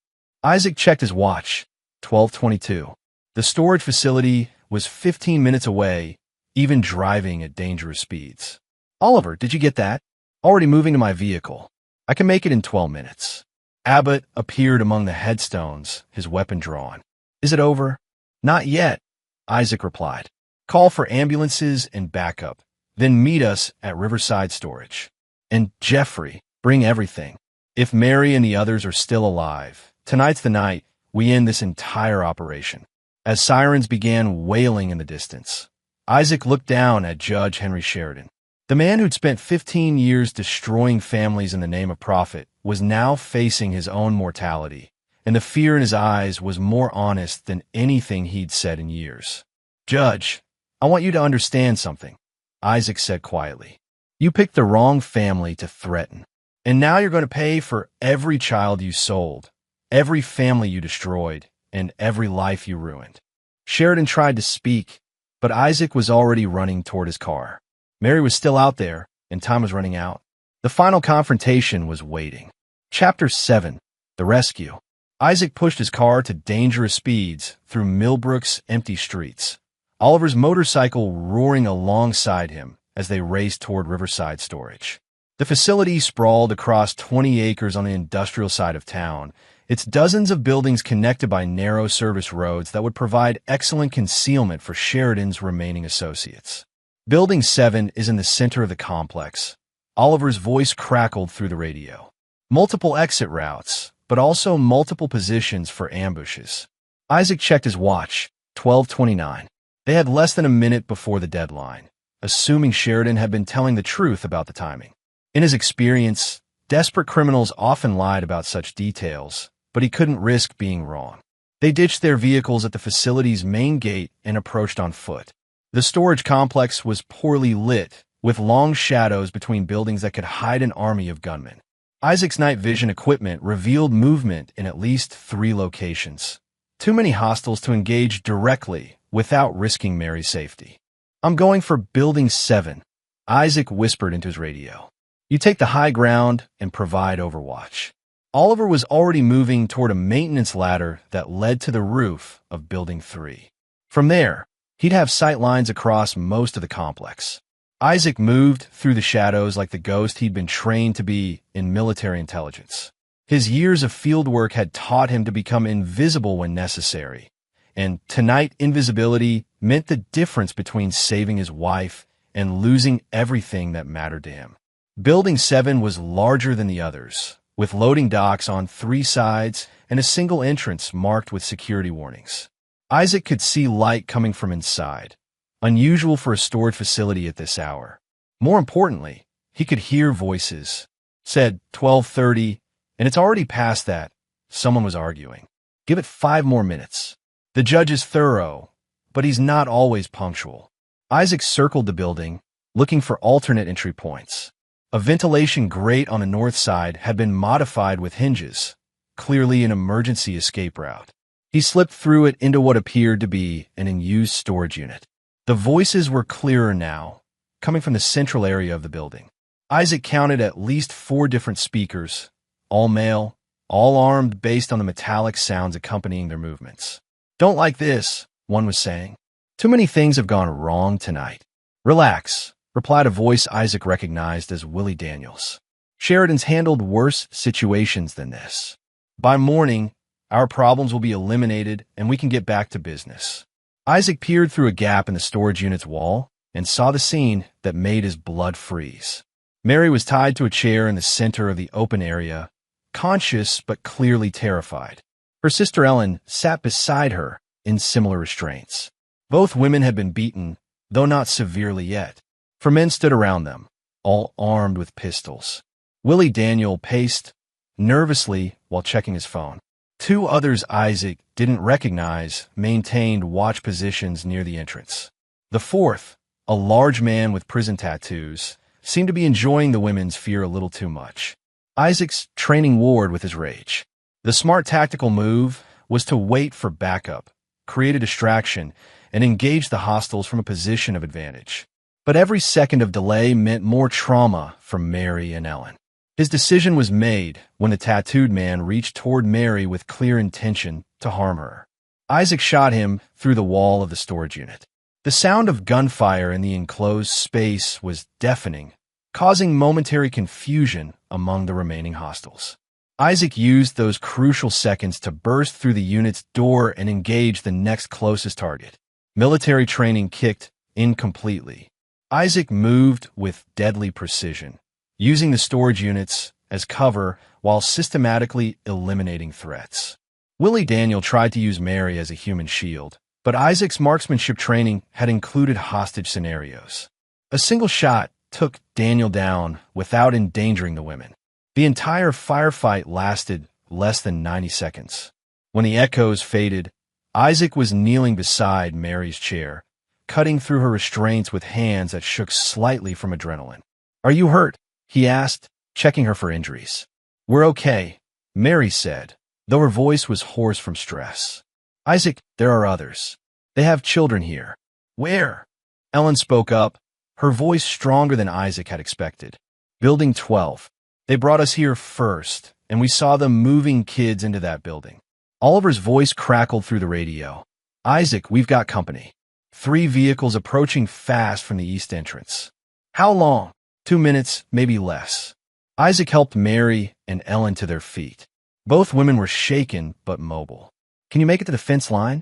Isaac checked his watch. 12:22. The storage facility was 15 minutes away, even driving at dangerous speeds. "Oliver, did you get that? Already moving to my vehicle. I can make it in 12 minutes. Abbott appeared among the headstones, his weapon drawn. "Is it over?" "Not yet," Isaac replied. "Call for ambulances and backup, then meet us at Riverside Storage. And Jeffrey, bring everything. If Mary and the others are still alive, tonight's the night we end this entire operation." As sirens began wailing in the distance, Isaac looked down at Judge Henry Sheridan. The man who'd spent 15 years destroying families in the name of profit was now facing his own mortality, and the fear in his eyes was more honest than anything he'd said in years. "Judge, I want you to understand something," Isaac said quietly. "You picked the wrong family to threaten, and now you're going to pay for every child you sold, every family you destroyed, and every life you ruined." Sheridan tried to speak, but Isaac was already running toward his car. Mary was still out there, and time was running out. The final confrontation was waiting. Chapter 7. The Rescue. Isaac pushed his car to dangerous speeds through Millbrook's empty streets, Oliver's motorcycle roaring alongside him as they raced toward Riverside Storage. The facility sprawled across 20 acres on the industrial side of town, its dozens of buildings connected by narrow service roads that would provide excellent concealment for Sheridan's remaining associates. Building 7 is in the center of the complex. Oliver's voice crackled through the radio. Multiple exit routes, but also multiple positions for ambushes. Isaac checked his watch. 12:29. They had less than a minute before the deadline, assuming Sheridan had been telling the truth about the timing. In his experience, desperate criminals often lied about such details, but he couldn't risk being wrong. They ditched their vehicles at the facility's main gate and approached on foot. The storage complex was poorly lit, with long shadows between buildings that could hide an army of gunmen. Isaac's night vision equipment revealed movement in at least 3 locations. Too many hostiles to engage directly without risking Mary's safety. "I'm going for Building 7, Isaac whispered into his radio. "You take the high ground and provide overwatch." Oliver was already moving toward a maintenance ladder that led to the roof of Building 3. From there, he'd have sight lines across most of the complex. Isaac moved through the shadows like the ghost he'd been trained to be in military intelligence. His years of field work had taught him to become invisible when necessary, and tonight invisibility meant the difference between saving his wife and losing everything that mattered to him. Building 7 was larger than the others, with loading docks on 3 sides and a single entrance marked with security warnings. Isaac could see light coming from inside, unusual for a storage facility at this hour. More importantly, he could hear voices. Said 12:30, and it's already past that. Someone was arguing. "Give it 5 more minutes." The judge is thorough, but he's not always punctual. Isaac circled the building, looking for alternate entry points. A ventilation grate on the north side had been modified with hinges, clearly an emergency escape route. He slipped through it into what appeared to be an unused storage unit. The voices were clearer now, coming from the central area of the building. Isaac counted at least 4 different speakers, all male, all armed based on the metallic sounds accompanying their movements. "Don't like this," one was saying. "Too many things have gone wrong tonight." "Relax," replied a voice Isaac recognized as Willie Daniels. "Sheridan's handled worse situations than this. By morning, our problems will be eliminated and we can get back to business." Isaac peered through a gap in the storage unit's wall and saw the scene that made his blood freeze. Mary was tied to a chair in the center of the open area, conscious but clearly terrified. Her sister Ellen sat beside her in similar restraints. Both women had been beaten, though not severely yet. 4 men stood around them, all armed with pistols. Willie Daniel paced nervously while checking his phone. 2 others Isaac didn't recognize maintained watch positions near the entrance. The 4th, a large man with prison tattoos, seemed to be enjoying the women's fear a little too much. Isaac's training warred with his rage. The smart tactical move was to wait for backup, create a distraction, and engage the hostiles from a position of advantage. But every second of delay meant more trauma for Mary and Ellen. His decision was made when the tattooed man reached toward Mary with clear intention to harm her. Isaac shot him through the wall of the storage unit. The sound of gunfire in the enclosed space was deafening, causing momentary confusion among the remaining hostiles. Isaac used those crucial seconds to burst through the unit's door and engage the next closest target. Military training kicked in completely. Isaac moved with deadly precision, using the storage units as cover while systematically eliminating threats. Willie Daniel tried to use Mary as a human shield, but Isaac's marksmanship training had included hostage scenarios. A single shot took Daniel down without endangering the women. The entire firefight lasted less than 90 seconds. When the echoes faded, Isaac was kneeling beside Mary's chair, cutting through her restraints with hands that shook slightly from adrenaline. "Are you hurt?" he asked, checking her for injuries. "We're okay," Mary said, though her voice was hoarse from stress. "Isaac, there are others. They have children here." "Where?" Ellen spoke up, her voice stronger than Isaac had expected. "Building 12. They brought us here first, and we saw them moving kids into that building." Oliver's voice crackled through the radio. "Isaac, we've got company. 3 vehicles approaching fast from the east entrance." "How long?" 2 minutes, maybe less." Isaac helped Mary and Ellen to their feet. Both women were shaken but mobile. "Can you make it to the fence line?"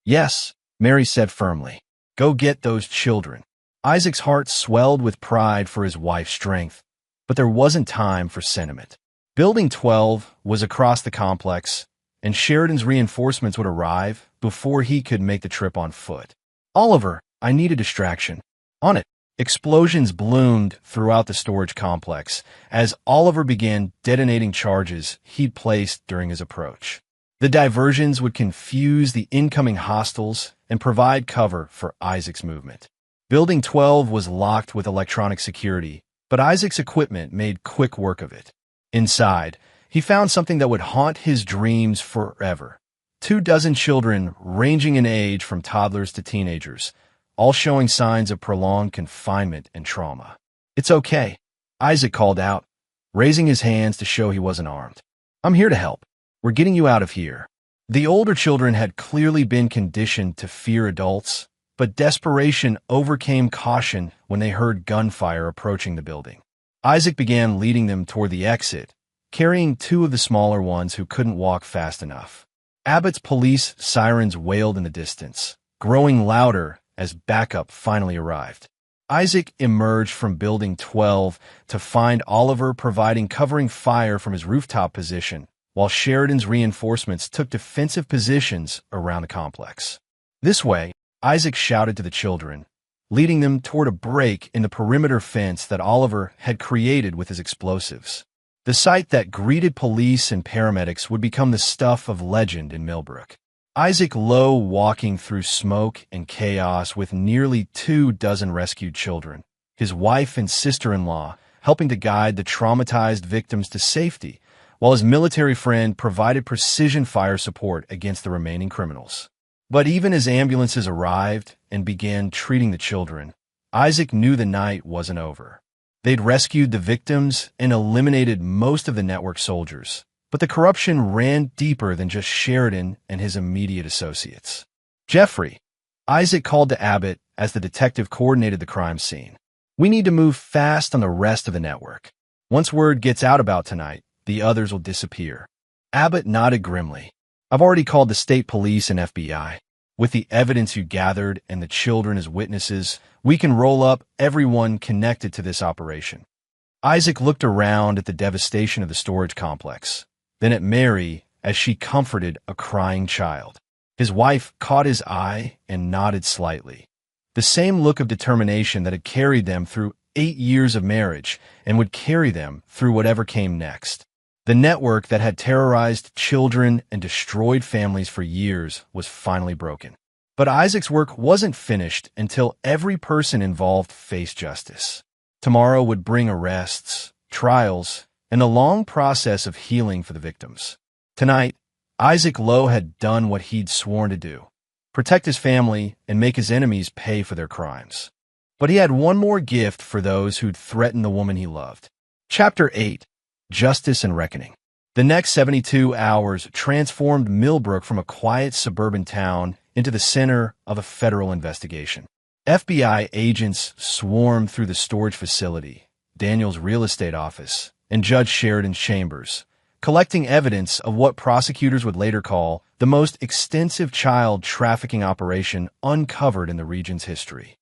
"Yes," Mary said firmly. "Go get those children." Isaac's heart swelled with pride for his wife's strength, but there wasn't time for sentiment. Building 12 was across the complex, and Sheridan's reinforcements would arrive before he could make the trip on foot. "Oliver, I need a distraction." "On it." Explosions bloomed throughout the storage complex as Oliver began detonating charges he'd placed during his approach. The diversions would confuse the incoming hostiles and provide cover for Isaac's movement. Building 12 was locked with electronic security, but Isaac's equipment made quick work of it. Inside, he found something that would haunt his dreams forever. 24 children ranging in age from toddlers to teenagers, all showing signs of prolonged confinement and trauma. "It's okay," Isaac called out, raising his hands to show he wasn't armed. "I'm here to help. We're getting you out of here." The older children had clearly been conditioned to fear adults, but desperation overcame caution when they heard gunfire approaching the building. Isaac began leading them toward the exit, carrying 2 of the smaller ones who couldn't walk fast enough. Abbott's police sirens wailed in the distance, growing louder as backup finally arrived. Isaac emerged from Building 12 to find Oliver providing covering fire from his rooftop position, while Sheridan's reinforcements took defensive positions around the complex. "This way," Isaac shouted to the children, leading them toward a break in the perimeter fence that Oliver had created with his explosives. The sight that greeted police and paramedics would become the stuff of legend in Millbrook. Isaac Lowe walking through smoke and chaos with nearly 24 rescued children, his wife and sister-in-law helping to guide the traumatized victims to safety, while his military friend provided precision fire support against the remaining criminals. But even as ambulances arrived and began treating the children, Isaac knew the night wasn't over. They'd rescued the victims and eliminated most of the network soldiers, but the corruption ran deeper than just Sheridan and his immediate associates. Jeffrey, Isaac called to Abbott as the detective coordinated the crime scene. We need to move fast on the rest of the network. Once word gets out about tonight, the others will disappear. Abbott nodded grimly. I've already called the state police and FBI. With the evidence you gathered and the children as witnesses, we can roll up everyone connected to this operation. Isaac looked around at the devastation of the storage complex, then at Mary as she comforted a crying child. His wife caught his eye and nodded slightly. The same look of determination that had carried them through 8 years of marriage and would carry them through whatever came next. The network that had terrorized children and destroyed families for years was finally broken. But Isaac's work wasn't finished until every person involved faced justice. Tomorrow would bring arrests, trials, and a long process of healing for the victims. Tonight, Isaac Lowe had done what he'd sworn to do: protect his family and make his enemies pay for their crimes. But he had one more gift for those who'd threatened the woman he loved. Chapter 8. Justice and Reckoning. The next 72 hours transformed Millbrook from a quiet suburban town into the center of a federal investigation. FBI agents swarmed through the storage facility, Daniel's real estate office, and Judge Sheridan's chambers, collecting evidence of what prosecutors would later call the most extensive child trafficking operation uncovered in the region's history.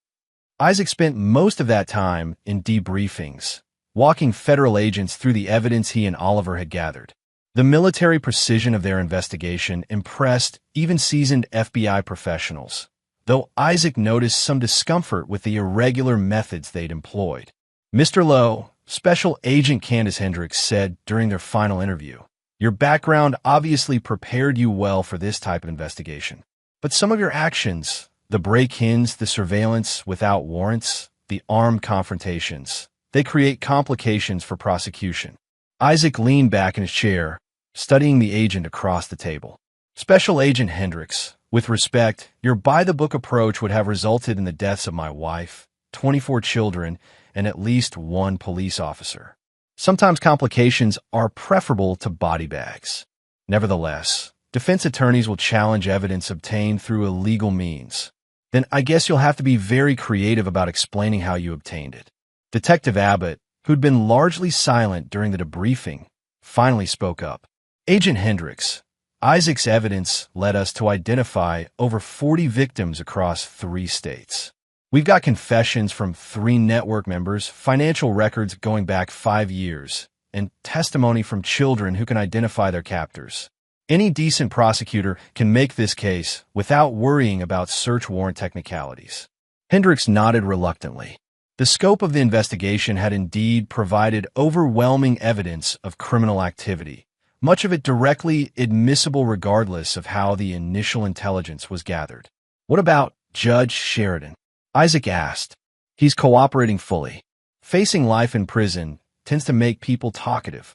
Isaac spent most of that time in debriefings, walking federal agents through the evidence he and Oliver had gathered. The military precision of their investigation impressed even seasoned FBI professionals, though Isaac noticed some discomfort with the irregular methods they'd employed. Mr. Lowe, Special Agent Candace Hendricks said during their final interview, "Your background obviously prepared you well for this type of investigation. But some of your actions, the break-ins, the surveillance without warrants, the armed confrontations, they create complications for prosecution." Isaac leaned back in his chair, studying the agent across the table. "Special Agent Hendricks, with respect, your by-the-book approach would have resulted in the deaths of my wife, 24 children, and at least 1 police officer. Sometimes complications are preferable to body bags. Nevertheless, defense attorneys will challenge evidence obtained through illegal means. Then I guess you'll have to be very creative about explaining how you obtained it." Detective Abbott, who'd been largely silent during the debriefing, finally spoke up. "Agent Hendricks, Isaac's evidence led us to identify over 40 victims across 3 states. We've got confessions from 3 network members, financial records going back 5 years, and testimony from children who can identify their captors. Any decent prosecutor can make this case without worrying about search warrant technicalities." Hendricks nodded reluctantly. The scope of the investigation had indeed provided overwhelming evidence of criminal activity, much of it directly admissible regardless of how the initial intelligence was gathered. "What about Judge Sheridan?" Isaac asked. "He's cooperating fully. Facing life in prison tends to make people talkative."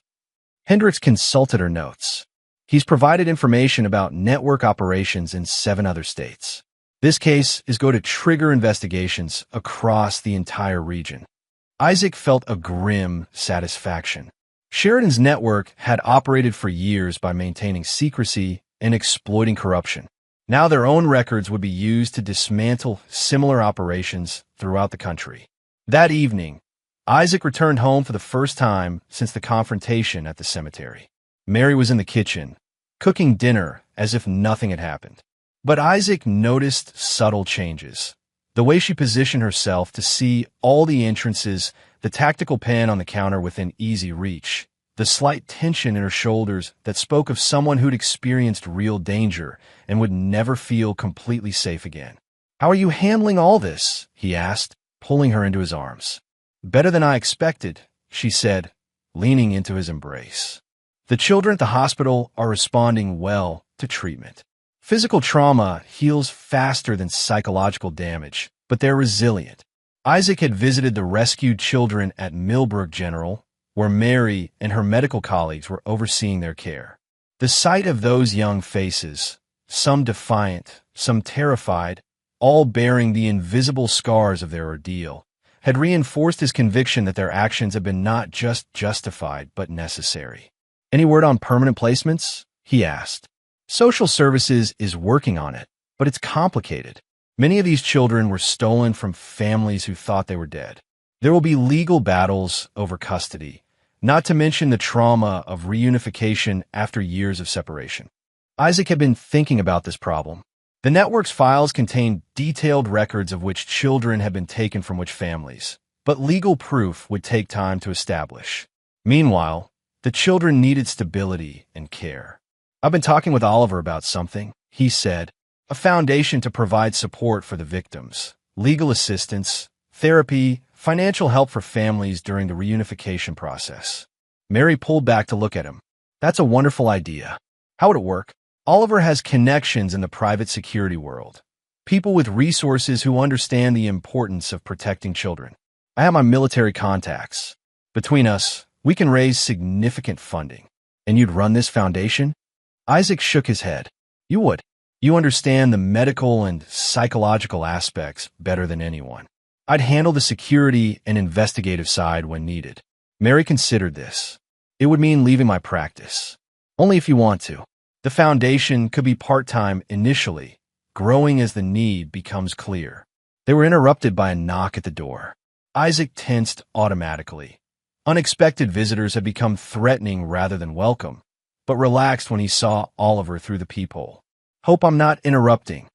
Hendricks consulted her notes. "He's provided information about network operations in 7 other states. This case is going to trigger investigations across the entire region." Isaac felt a grim satisfaction. Sheridan's network had operated for years by maintaining secrecy and exploiting corruption. Now their own records would be used to dismantle similar operations throughout the country. That evening, Isaac returned home for the first time since the confrontation at the cemetery. Mary was in the kitchen, cooking dinner as if nothing had happened. But Isaac noticed subtle changes. The way she positioned herself to see all the entrances, the tactical pen on the counter within easy reach, the slight tension in her shoulders that spoke of someone who'd experienced real danger and would never feel completely safe again. "How are you handling all this?" he asked, pulling her into his arms. "Better than I expected," she said, leaning into his embrace. "The children at the hospital are responding well to treatment. Physical trauma heals faster than psychological damage, but they're resilient." Isaac had visited the rescued children at Millbrook General, where Mary and her medical colleagues were overseeing their care. The sight of those young faces, some defiant, some terrified, all bearing the invisible scars of their ordeal, had reinforced his conviction that their actions had been not just justified, but necessary. "Any word on permanent placements?" he asked. "Social services is working on it, but it's complicated. Many of these children were stolen from families who thought they were dead. There will be legal battles over custody, not to mention the trauma of reunification after years of separation." Isaac had been thinking about this problem. The network's files contained detailed records of which children had been taken from which families, but legal proof would take time to establish. Meanwhile, the children needed stability and care. "I've been talking with Oliver about something," he said, "a foundation to provide support for the victims, legal assistance, therapy, financial help for families during the reunification process." Mary pulled back to look at him. "That's a wonderful idea. How would it work?" "Oliver has connections in the private security world. People with resources who understand the importance of protecting children. I have my military contacts. Between us, we can raise significant funding." "And you'd run this foundation?" Isaac shook his head. "You would. You understand the medical and psychological aspects better than anyone. I'd handle the security and investigative side when needed." Mary considered this. "It would mean leaving my practice. Only if you want to. The foundation could be part-time initially, growing as the need becomes clear." They were interrupted by a knock at the door. Isaac tensed automatically. Unexpected visitors had become threatening rather than welcome, but relaxed when he saw Oliver through the peephole. "Hope I'm not interrupting,"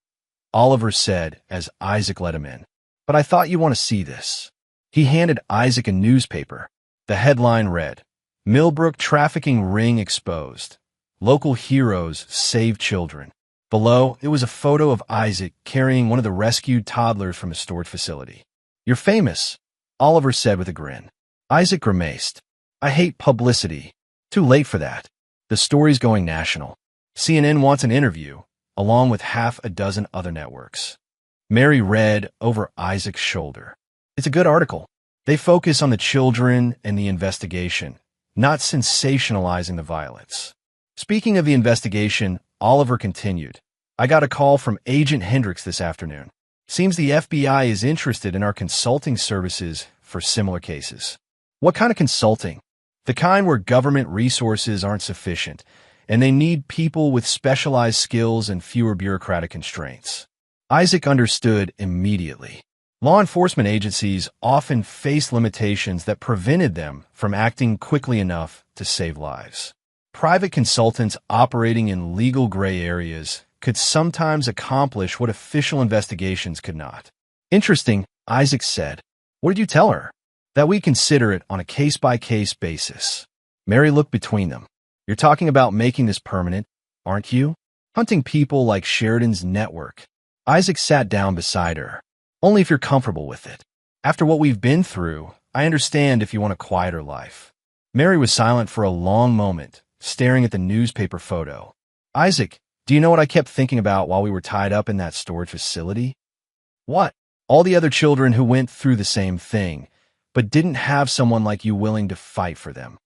Oliver said as Isaac let him in. "But I thought you want to see this." He handed Isaac a newspaper. The headline read, "Millbrook Trafficking Ring Exposed. Local Heroes Save Children." Below, it was a photo of Isaac carrying one of the rescued toddlers from a storage facility. "You're famous," Oliver said with a grin. Isaac grimaced. "I hate publicity. Too late for that. The story's going national. CNN wants an interview, along with half a dozen other networks." Mary read over Isaac's shoulder. "It's a good article. They focus on the children and the investigation, not sensationalizing the violence." Speaking of the investigation, Oliver continued, "I got a call from Agent Hendricks this afternoon. Seems the FBI is interested in our consulting services for similar cases." "What kind of consulting?" "The kind where government resources aren't sufficient, and they need people with specialized skills and fewer bureaucratic constraints." Isaac understood immediately. Law enforcement agencies often face limitations that prevented them from acting quickly enough to save lives. Private consultants operating in legal gray areas could sometimes accomplish what official investigations could not. "Interesting," Isaac said. "What did you tell her?" "That we consider it on a case-by-case basis." Mary looked between them. "You're talking about making this permanent, aren't you? Hunting people like Sheridan's network." Isaac sat down beside her. "Only if you're comfortable with it. After what we've been through, I understand if you want a quieter life." Mary was silent for a long moment, staring at the newspaper photo. "Isaac, do you know what I kept thinking about while we were tied up in that storage facility?" "What?" "All the other children who went through the same thing, but didn't have someone like you willing to fight for them."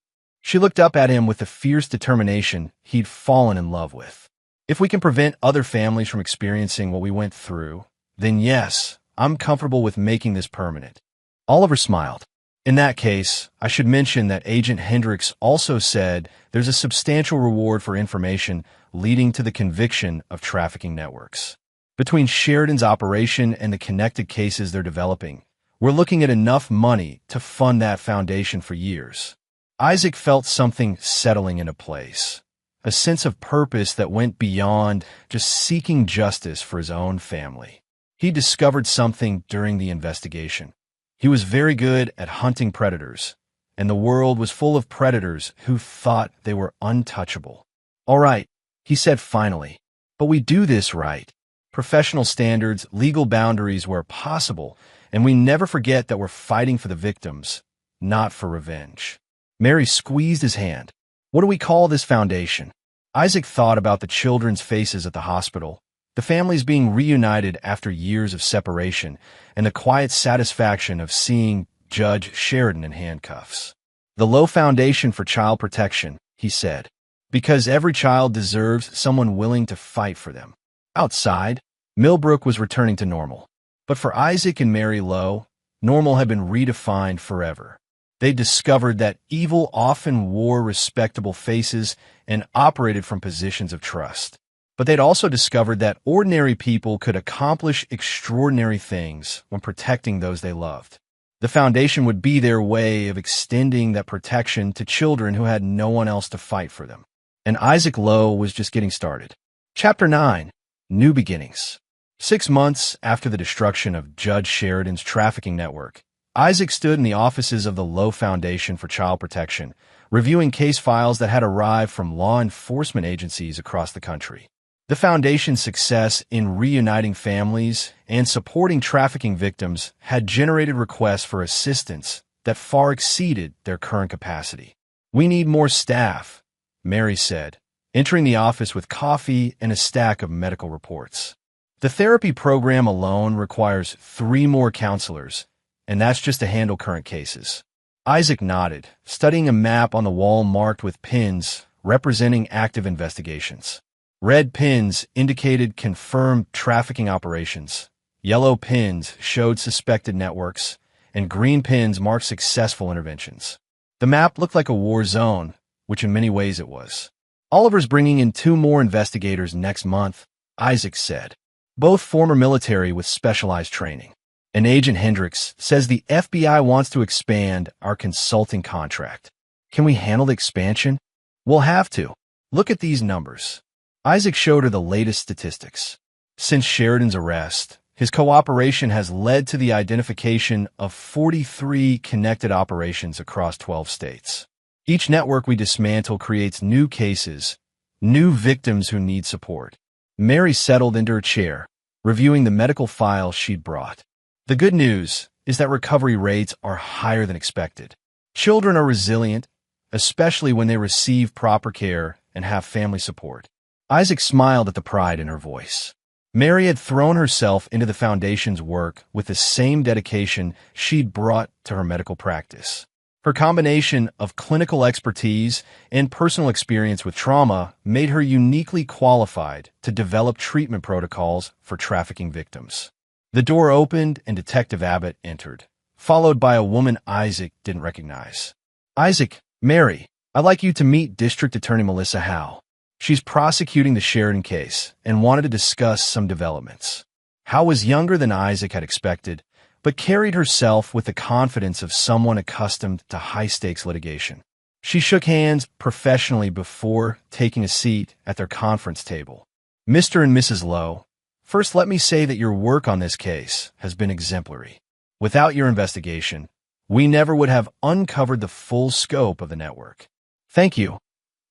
She looked up at him with the fierce determination he'd fallen in love with. "If we can prevent other families from experiencing what we went through, then yes, I'm comfortable with making this permanent." Oliver smiled. "In that case, I should mention that Agent Hendricks also said there's a substantial reward for information leading to the conviction of trafficking networks. Between Sheridan's operation and the connected cases they're developing, we're looking at enough money to fund that foundation for years." Isaac felt something settling into place, a sense of purpose that went beyond just seeking justice for his own family. He discovered something during the investigation. He was very good at hunting predators, and the world was full of predators who thought they were untouchable. "All right," he said finally, "but we do this right. Professional standards, legal boundaries where possible, and we never forget that we're fighting for the victims, not for revenge." Mary squeezed his hand. "What do we call this foundation?" Isaac thought about the children's faces at the hospital, the families being reunited after years of separation, and the quiet satisfaction of seeing Judge Sheridan in handcuffs. "The Low Foundation for Child Protection," he said, "because every child deserves someone willing to fight for them." "Outside," Millbrook was returning to normal. But for Isaac and Mary Lowe, normal had been redefined forever. They discovered that evil often wore respectable faces and operated from positions of trust. But they'd also discovered that ordinary people could accomplish extraordinary things when protecting those they loved. The foundation would be their way of extending that protection to children who had no one else to fight for them. And Isaac Lowe was just getting started. Chapter 9. New Beginnings. 6 months after the destruction of Judge Sheridan's trafficking network, Isaac stood in the offices of the Lowe Foundation for Child Protection, reviewing case files that had arrived from law enforcement agencies across the country. The Foundation's success in reuniting families and supporting trafficking victims had generated requests for assistance that far exceeded their current capacity. "We need more staff," Mary said, entering the office with coffee and a stack of medical reports. "The therapy program alone requires 3 more counselors, and that's just to handle current cases." Isaac nodded, studying a map on the wall marked with pins representing active investigations. Red pins indicated confirmed trafficking operations, yellow pins showed suspected networks, and green pins marked successful interventions. The map looked like a war zone, which in many ways it was. "Oliver's bringing in 2 more investigators next month," Isaac said, both former military with specialized training. "And Agent Hendricks says the FBI wants to expand our consulting contract. Can we handle the expansion? We'll have to. Look at these numbers." Isaac showed her the latest statistics. Since Sheridan's arrest, his cooperation has led to the identification of 43 connected operations across 12 states. Each network we dismantle creates new cases, new victims who need support. Mary settled into her chair, reviewing the medical files she'd brought. "The good news is that recovery rates are higher than expected. Children are resilient, especially when they receive proper care and have family support." Isaac smiled at the pride in her voice. Mary had thrown herself into the Foundation's work with the same dedication she'd brought to her medical practice. Her combination of clinical expertise and personal experience with trauma made her uniquely qualified to develop treatment protocols for trafficking victims. The door opened and Detective Abbott entered, followed by a woman Isaac didn't recognize. "Isaac, Mary, I'd like you to meet District Attorney Melissa Howe. She's prosecuting the Sheridan case and wanted to discuss some developments." Howe was younger than Isaac had expected, but carried herself with the confidence of someone accustomed to high-stakes litigation. She shook hands professionally before taking a seat at their conference table. "Mr. and Mrs. Lowe, first let me say that your work on this case has been exemplary. Without your investigation, we never would have uncovered the full scope of the network." "Thank you,"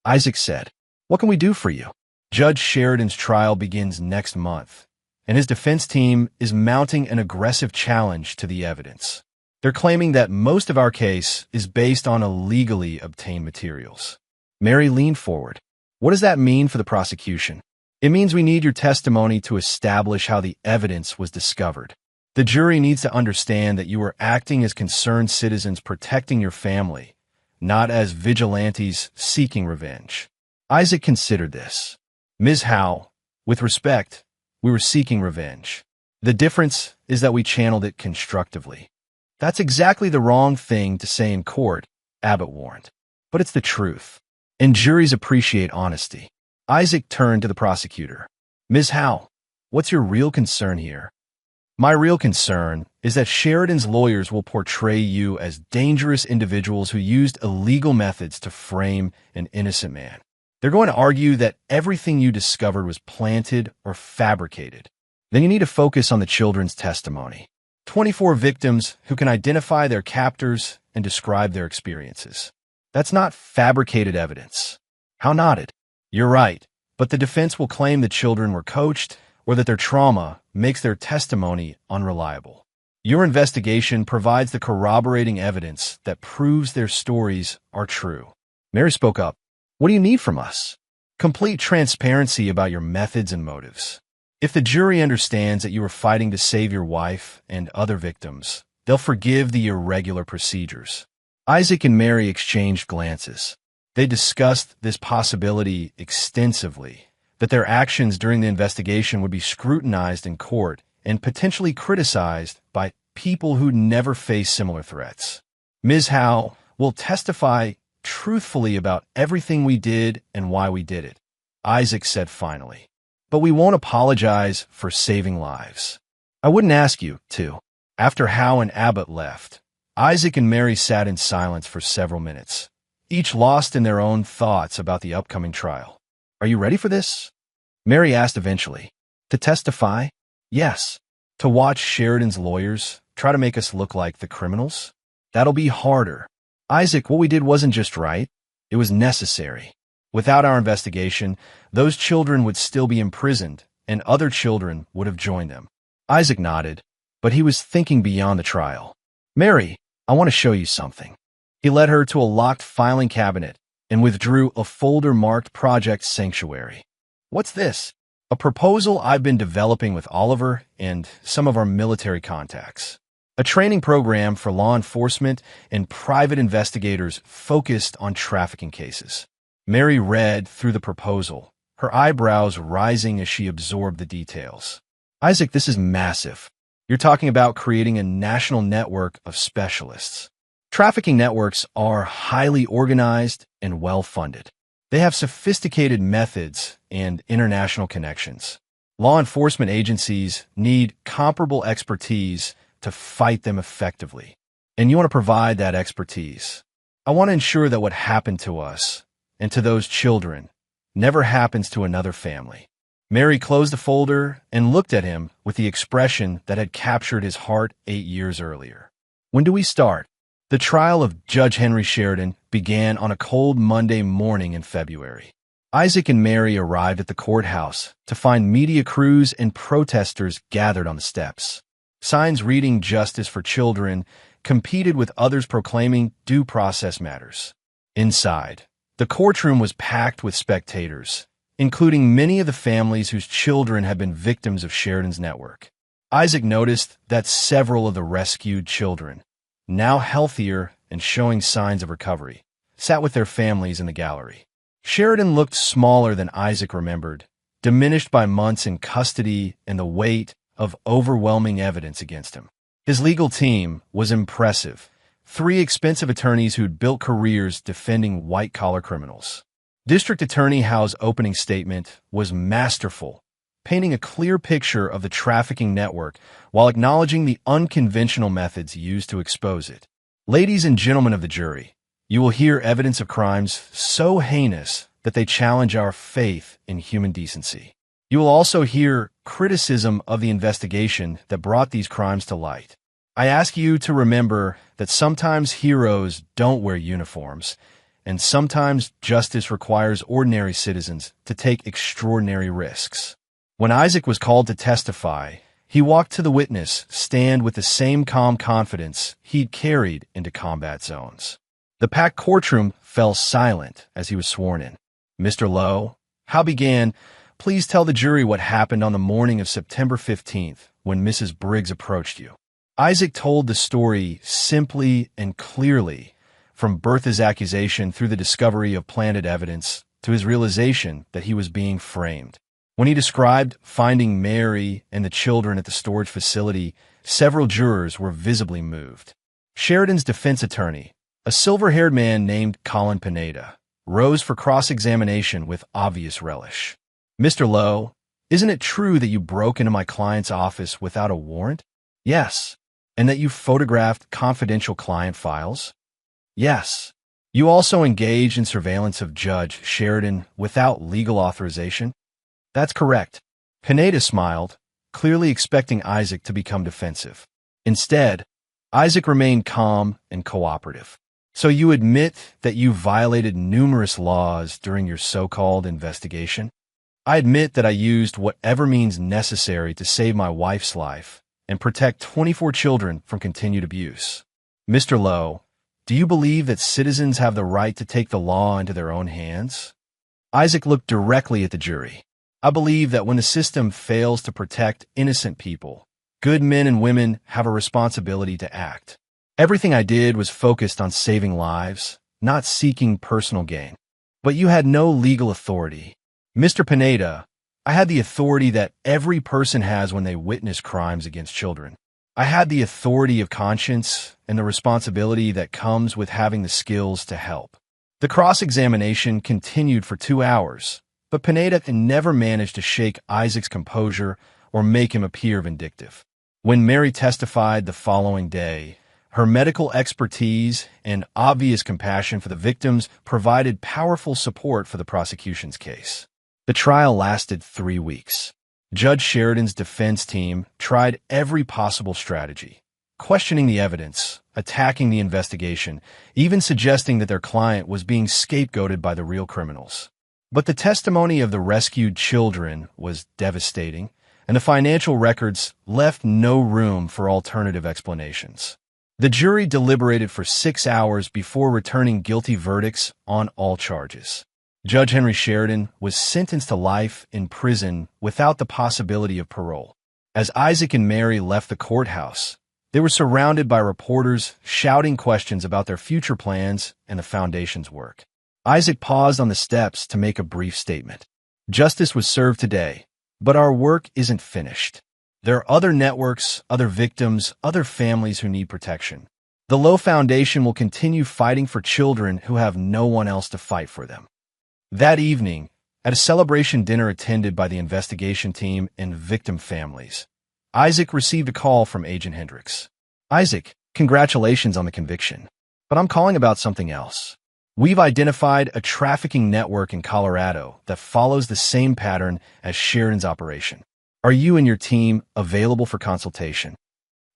Isaac said. "What can we do for you?" Judge Sheridan's trial begins next month, and his defense team is mounting an aggressive challenge to the evidence. They're claiming that most of our case is based on illegally obtained materials. Mary leaned forward. "What does that mean for the prosecution?" "It means we need your testimony to establish how the evidence was discovered. The jury needs to understand that you were acting as concerned citizens protecting your family, not as vigilantes seeking revenge." Isaac considered this. "Ms. Howe, with respect, we were seeking revenge. The difference is that we channeled it constructively." "That's exactly the wrong thing to say in court," Abbott warned. "But it's the truth, and juries appreciate honesty." Isaac turned to the prosecutor. "Ms. Howe, what's your real concern here?" "My real concern is that Sheridan's lawyers will portray you as dangerous individuals who used illegal methods to frame an innocent man. They're going to argue that everything you discovered was planted or fabricated. Then you need to focus on the children's testimony. 24 victims who can identify their captors and describe their experiences. That's not fabricated evidence." Howe nodded. "You're right, but the defense will claim the children were coached or that their trauma makes their testimony unreliable. Your investigation provides the corroborating evidence that proves their stories are true." Mary spoke up. "What do you need from us?" "Complete transparency about your methods and motives. If the jury understands that you were fighting to save your wife and other victims, they'll forgive the irregular procedures." Isaac and Mary exchanged glances. They discussed this possibility extensively, that their actions during the investigation would be scrutinized in court and potentially criticized by people who never faced similar threats. Ms. Howe will testify truthfully about everything we did and why we did it, Isaac said finally. But we won't apologize for saving lives. I wouldn't ask you to. After Howe and Abbott left, Isaac and Mary sat in silence for several minutes, each lost in their own thoughts about the upcoming trial. Are you ready for this? Mary asked eventually. To testify? Yes. To watch Sheridan's lawyers try to make us look like the criminals? That'll be harder. Isaac, what we did wasn't just right. It was necessary. Without our investigation, those children would still be imprisoned, and other children would have joined them. Isaac nodded, but he was thinking beyond the trial. Mary, I want to show you something. He led her to a locked filing cabinet and withdrew a folder marked Project Sanctuary. What's this? A proposal I've been developing with Oliver and some of our military contacts. A training program for law enforcement and private investigators focused on trafficking cases. Mary read through the proposal, her eyebrows rising as she absorbed the details. Isaac, this is massive. You're talking about creating a national network of specialists. Trafficking networks are highly organized and well-funded. They have sophisticated methods and international connections. Law enforcement agencies need comparable expertise to fight them effectively. And you want to provide that expertise. I want to ensure that what happened to us and to those children never happens to another family. Mary closed the folder and looked at him with the expression that had captured his heart 8 years earlier. When do we start? The trial of Judge Henry Sheridan began on a cold Monday morning in February. Isaac and Mary arrived at the courthouse to find media crews and protesters gathered on the steps. Signs reading Justice for Children competed with others proclaiming due process matters. Inside, the courtroom was packed with spectators, including many of the families whose children had been victims of Sheridan's network. Isaac noticed that several of the rescued children, now healthier and showing signs of recovery, sat with their families in the gallery. Sheridan looked smaller than Isaac remembered, diminished by months in custody and the weight of overwhelming evidence against him. His legal team was impressive, 3 expensive attorneys who'd built careers defending white-collar criminals. District Attorney Howe's opening statement was masterful, painting a clear picture of the trafficking network while acknowledging the unconventional methods used to expose it. Ladies and gentlemen of the jury, you will hear evidence of crimes so heinous that they challenge our faith in human decency. You will also hear criticism of the investigation that brought these crimes to light. I ask you to remember that sometimes heroes don't wear uniforms, and sometimes justice requires ordinary citizens to take extraordinary risks. When Isaac was called to testify, he walked to the witness stand with the same calm confidence he'd carried into combat zones. The packed courtroom fell silent as he was sworn in. Mr. Lowe, Howe began, please tell the jury what happened on the morning of September 15th when Mrs. Briggs approached you. Isaac told the story simply and clearly, from Bertha's accusation through the discovery of planted evidence to his realization that he was being framed. When he described finding Mary and the children at the storage facility, several jurors were visibly moved. Sheridan's defense attorney, a silver-haired man named Colin Pineda, rose for cross-examination with obvious relish. Mr. Lowe, isn't it true that you broke into my client's office without a warrant? Yes. And that you photographed confidential client files? Yes. You also engaged in surveillance of Judge Sheridan without legal authorization? That's correct. Pineda smiled, clearly expecting Isaac to become defensive. Instead, Isaac remained calm and cooperative. So you admit that you violated numerous laws during your so-called investigation? I admit that I used whatever means necessary to save my wife's life and protect 24 children from continued abuse. Mr. Lowe, do you believe that citizens have the right to take the law into their own hands? Isaac looked directly at the jury. I believe that when the system fails to protect innocent people, good men and women have a responsibility to act. Everything I did was focused on saving lives, not seeking personal gain. But you had no legal authority. Mr. Pineda, I had the authority that every person has when they witness crimes against children. I had the authority of conscience and the responsibility that comes with having the skills to help. The cross-examination continued for 2 hours, but Pineda never managed to shake Isaac's composure or make him appear vindictive. When Mary testified the following day, her medical expertise and obvious compassion for the victims provided powerful support for the prosecution's case. The trial lasted 3 weeks. Judge Sheridan's defense team tried every possible strategy, questioning the evidence, attacking the investigation, even suggesting that their client was being scapegoated by the real criminals. But the testimony of the rescued children was devastating, and the financial records left no room for alternative explanations. The jury deliberated for 6 hours before returning guilty verdicts on all charges. Judge Henry Sheridan was sentenced to life in prison without the possibility of parole. As Isaac and Mary left the courthouse, they were surrounded by reporters shouting questions about their future plans and the foundation's work. Isaac paused on the steps to make a brief statement. Justice was served today, but our work isn't finished. There are other networks, other victims, other families who need protection. The Lowe Foundation will continue fighting for children who have no one else to fight for them. That evening, at a celebration dinner attended by the investigation team and victim families, Isaac received a call from Agent Hendricks. Isaac, congratulations on the conviction. But I'm calling about something else. We've identified a trafficking network in Colorado that follows the same pattern as Sheridan's operation. Are you and your team available for consultation?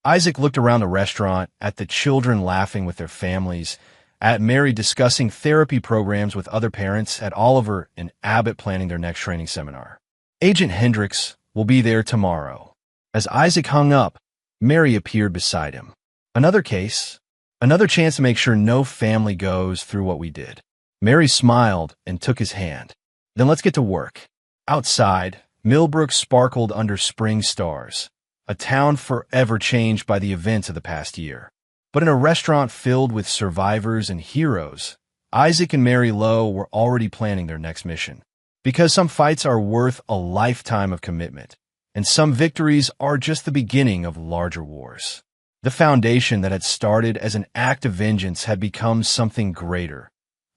Isaac looked around the restaurant, at the children laughing with their families, at Mary discussing therapy programs with other parents, at Oliver and Abbott planning their next training seminar. Agent Hendricks will be there tomorrow. As Isaac hung up, Mary appeared beside him. Another case, another chance to make sure no family goes through what we did. Mary smiled and took his hand. Then let's get to work. Outside, Millbrook sparkled under spring stars, a town forever changed by the events of the past year. But in a restaurant filled with survivors and heroes, Isaac and Mary Lowe were already planning their next mission. Because some fights are worth a lifetime of commitment, and some victories are just the beginning of larger wars. The foundation that had started as an act of vengeance had become something greater,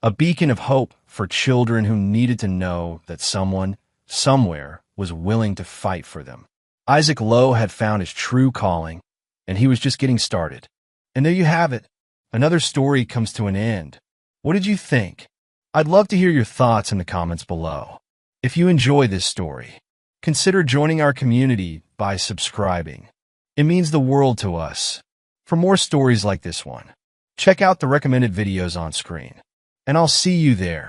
a beacon of hope for children who needed to know that someone, somewhere, was willing to fight for them. Isaac Lowe had found his true calling, and he was just getting started. And there you have it. Another story comes to an end. What did you think? I'd love to hear your thoughts in the comments below. If you enjoy this story, consider joining our community by subscribing. It means the world to us. For more stories like this one, check out the recommended videos on screen. And I'll see you there.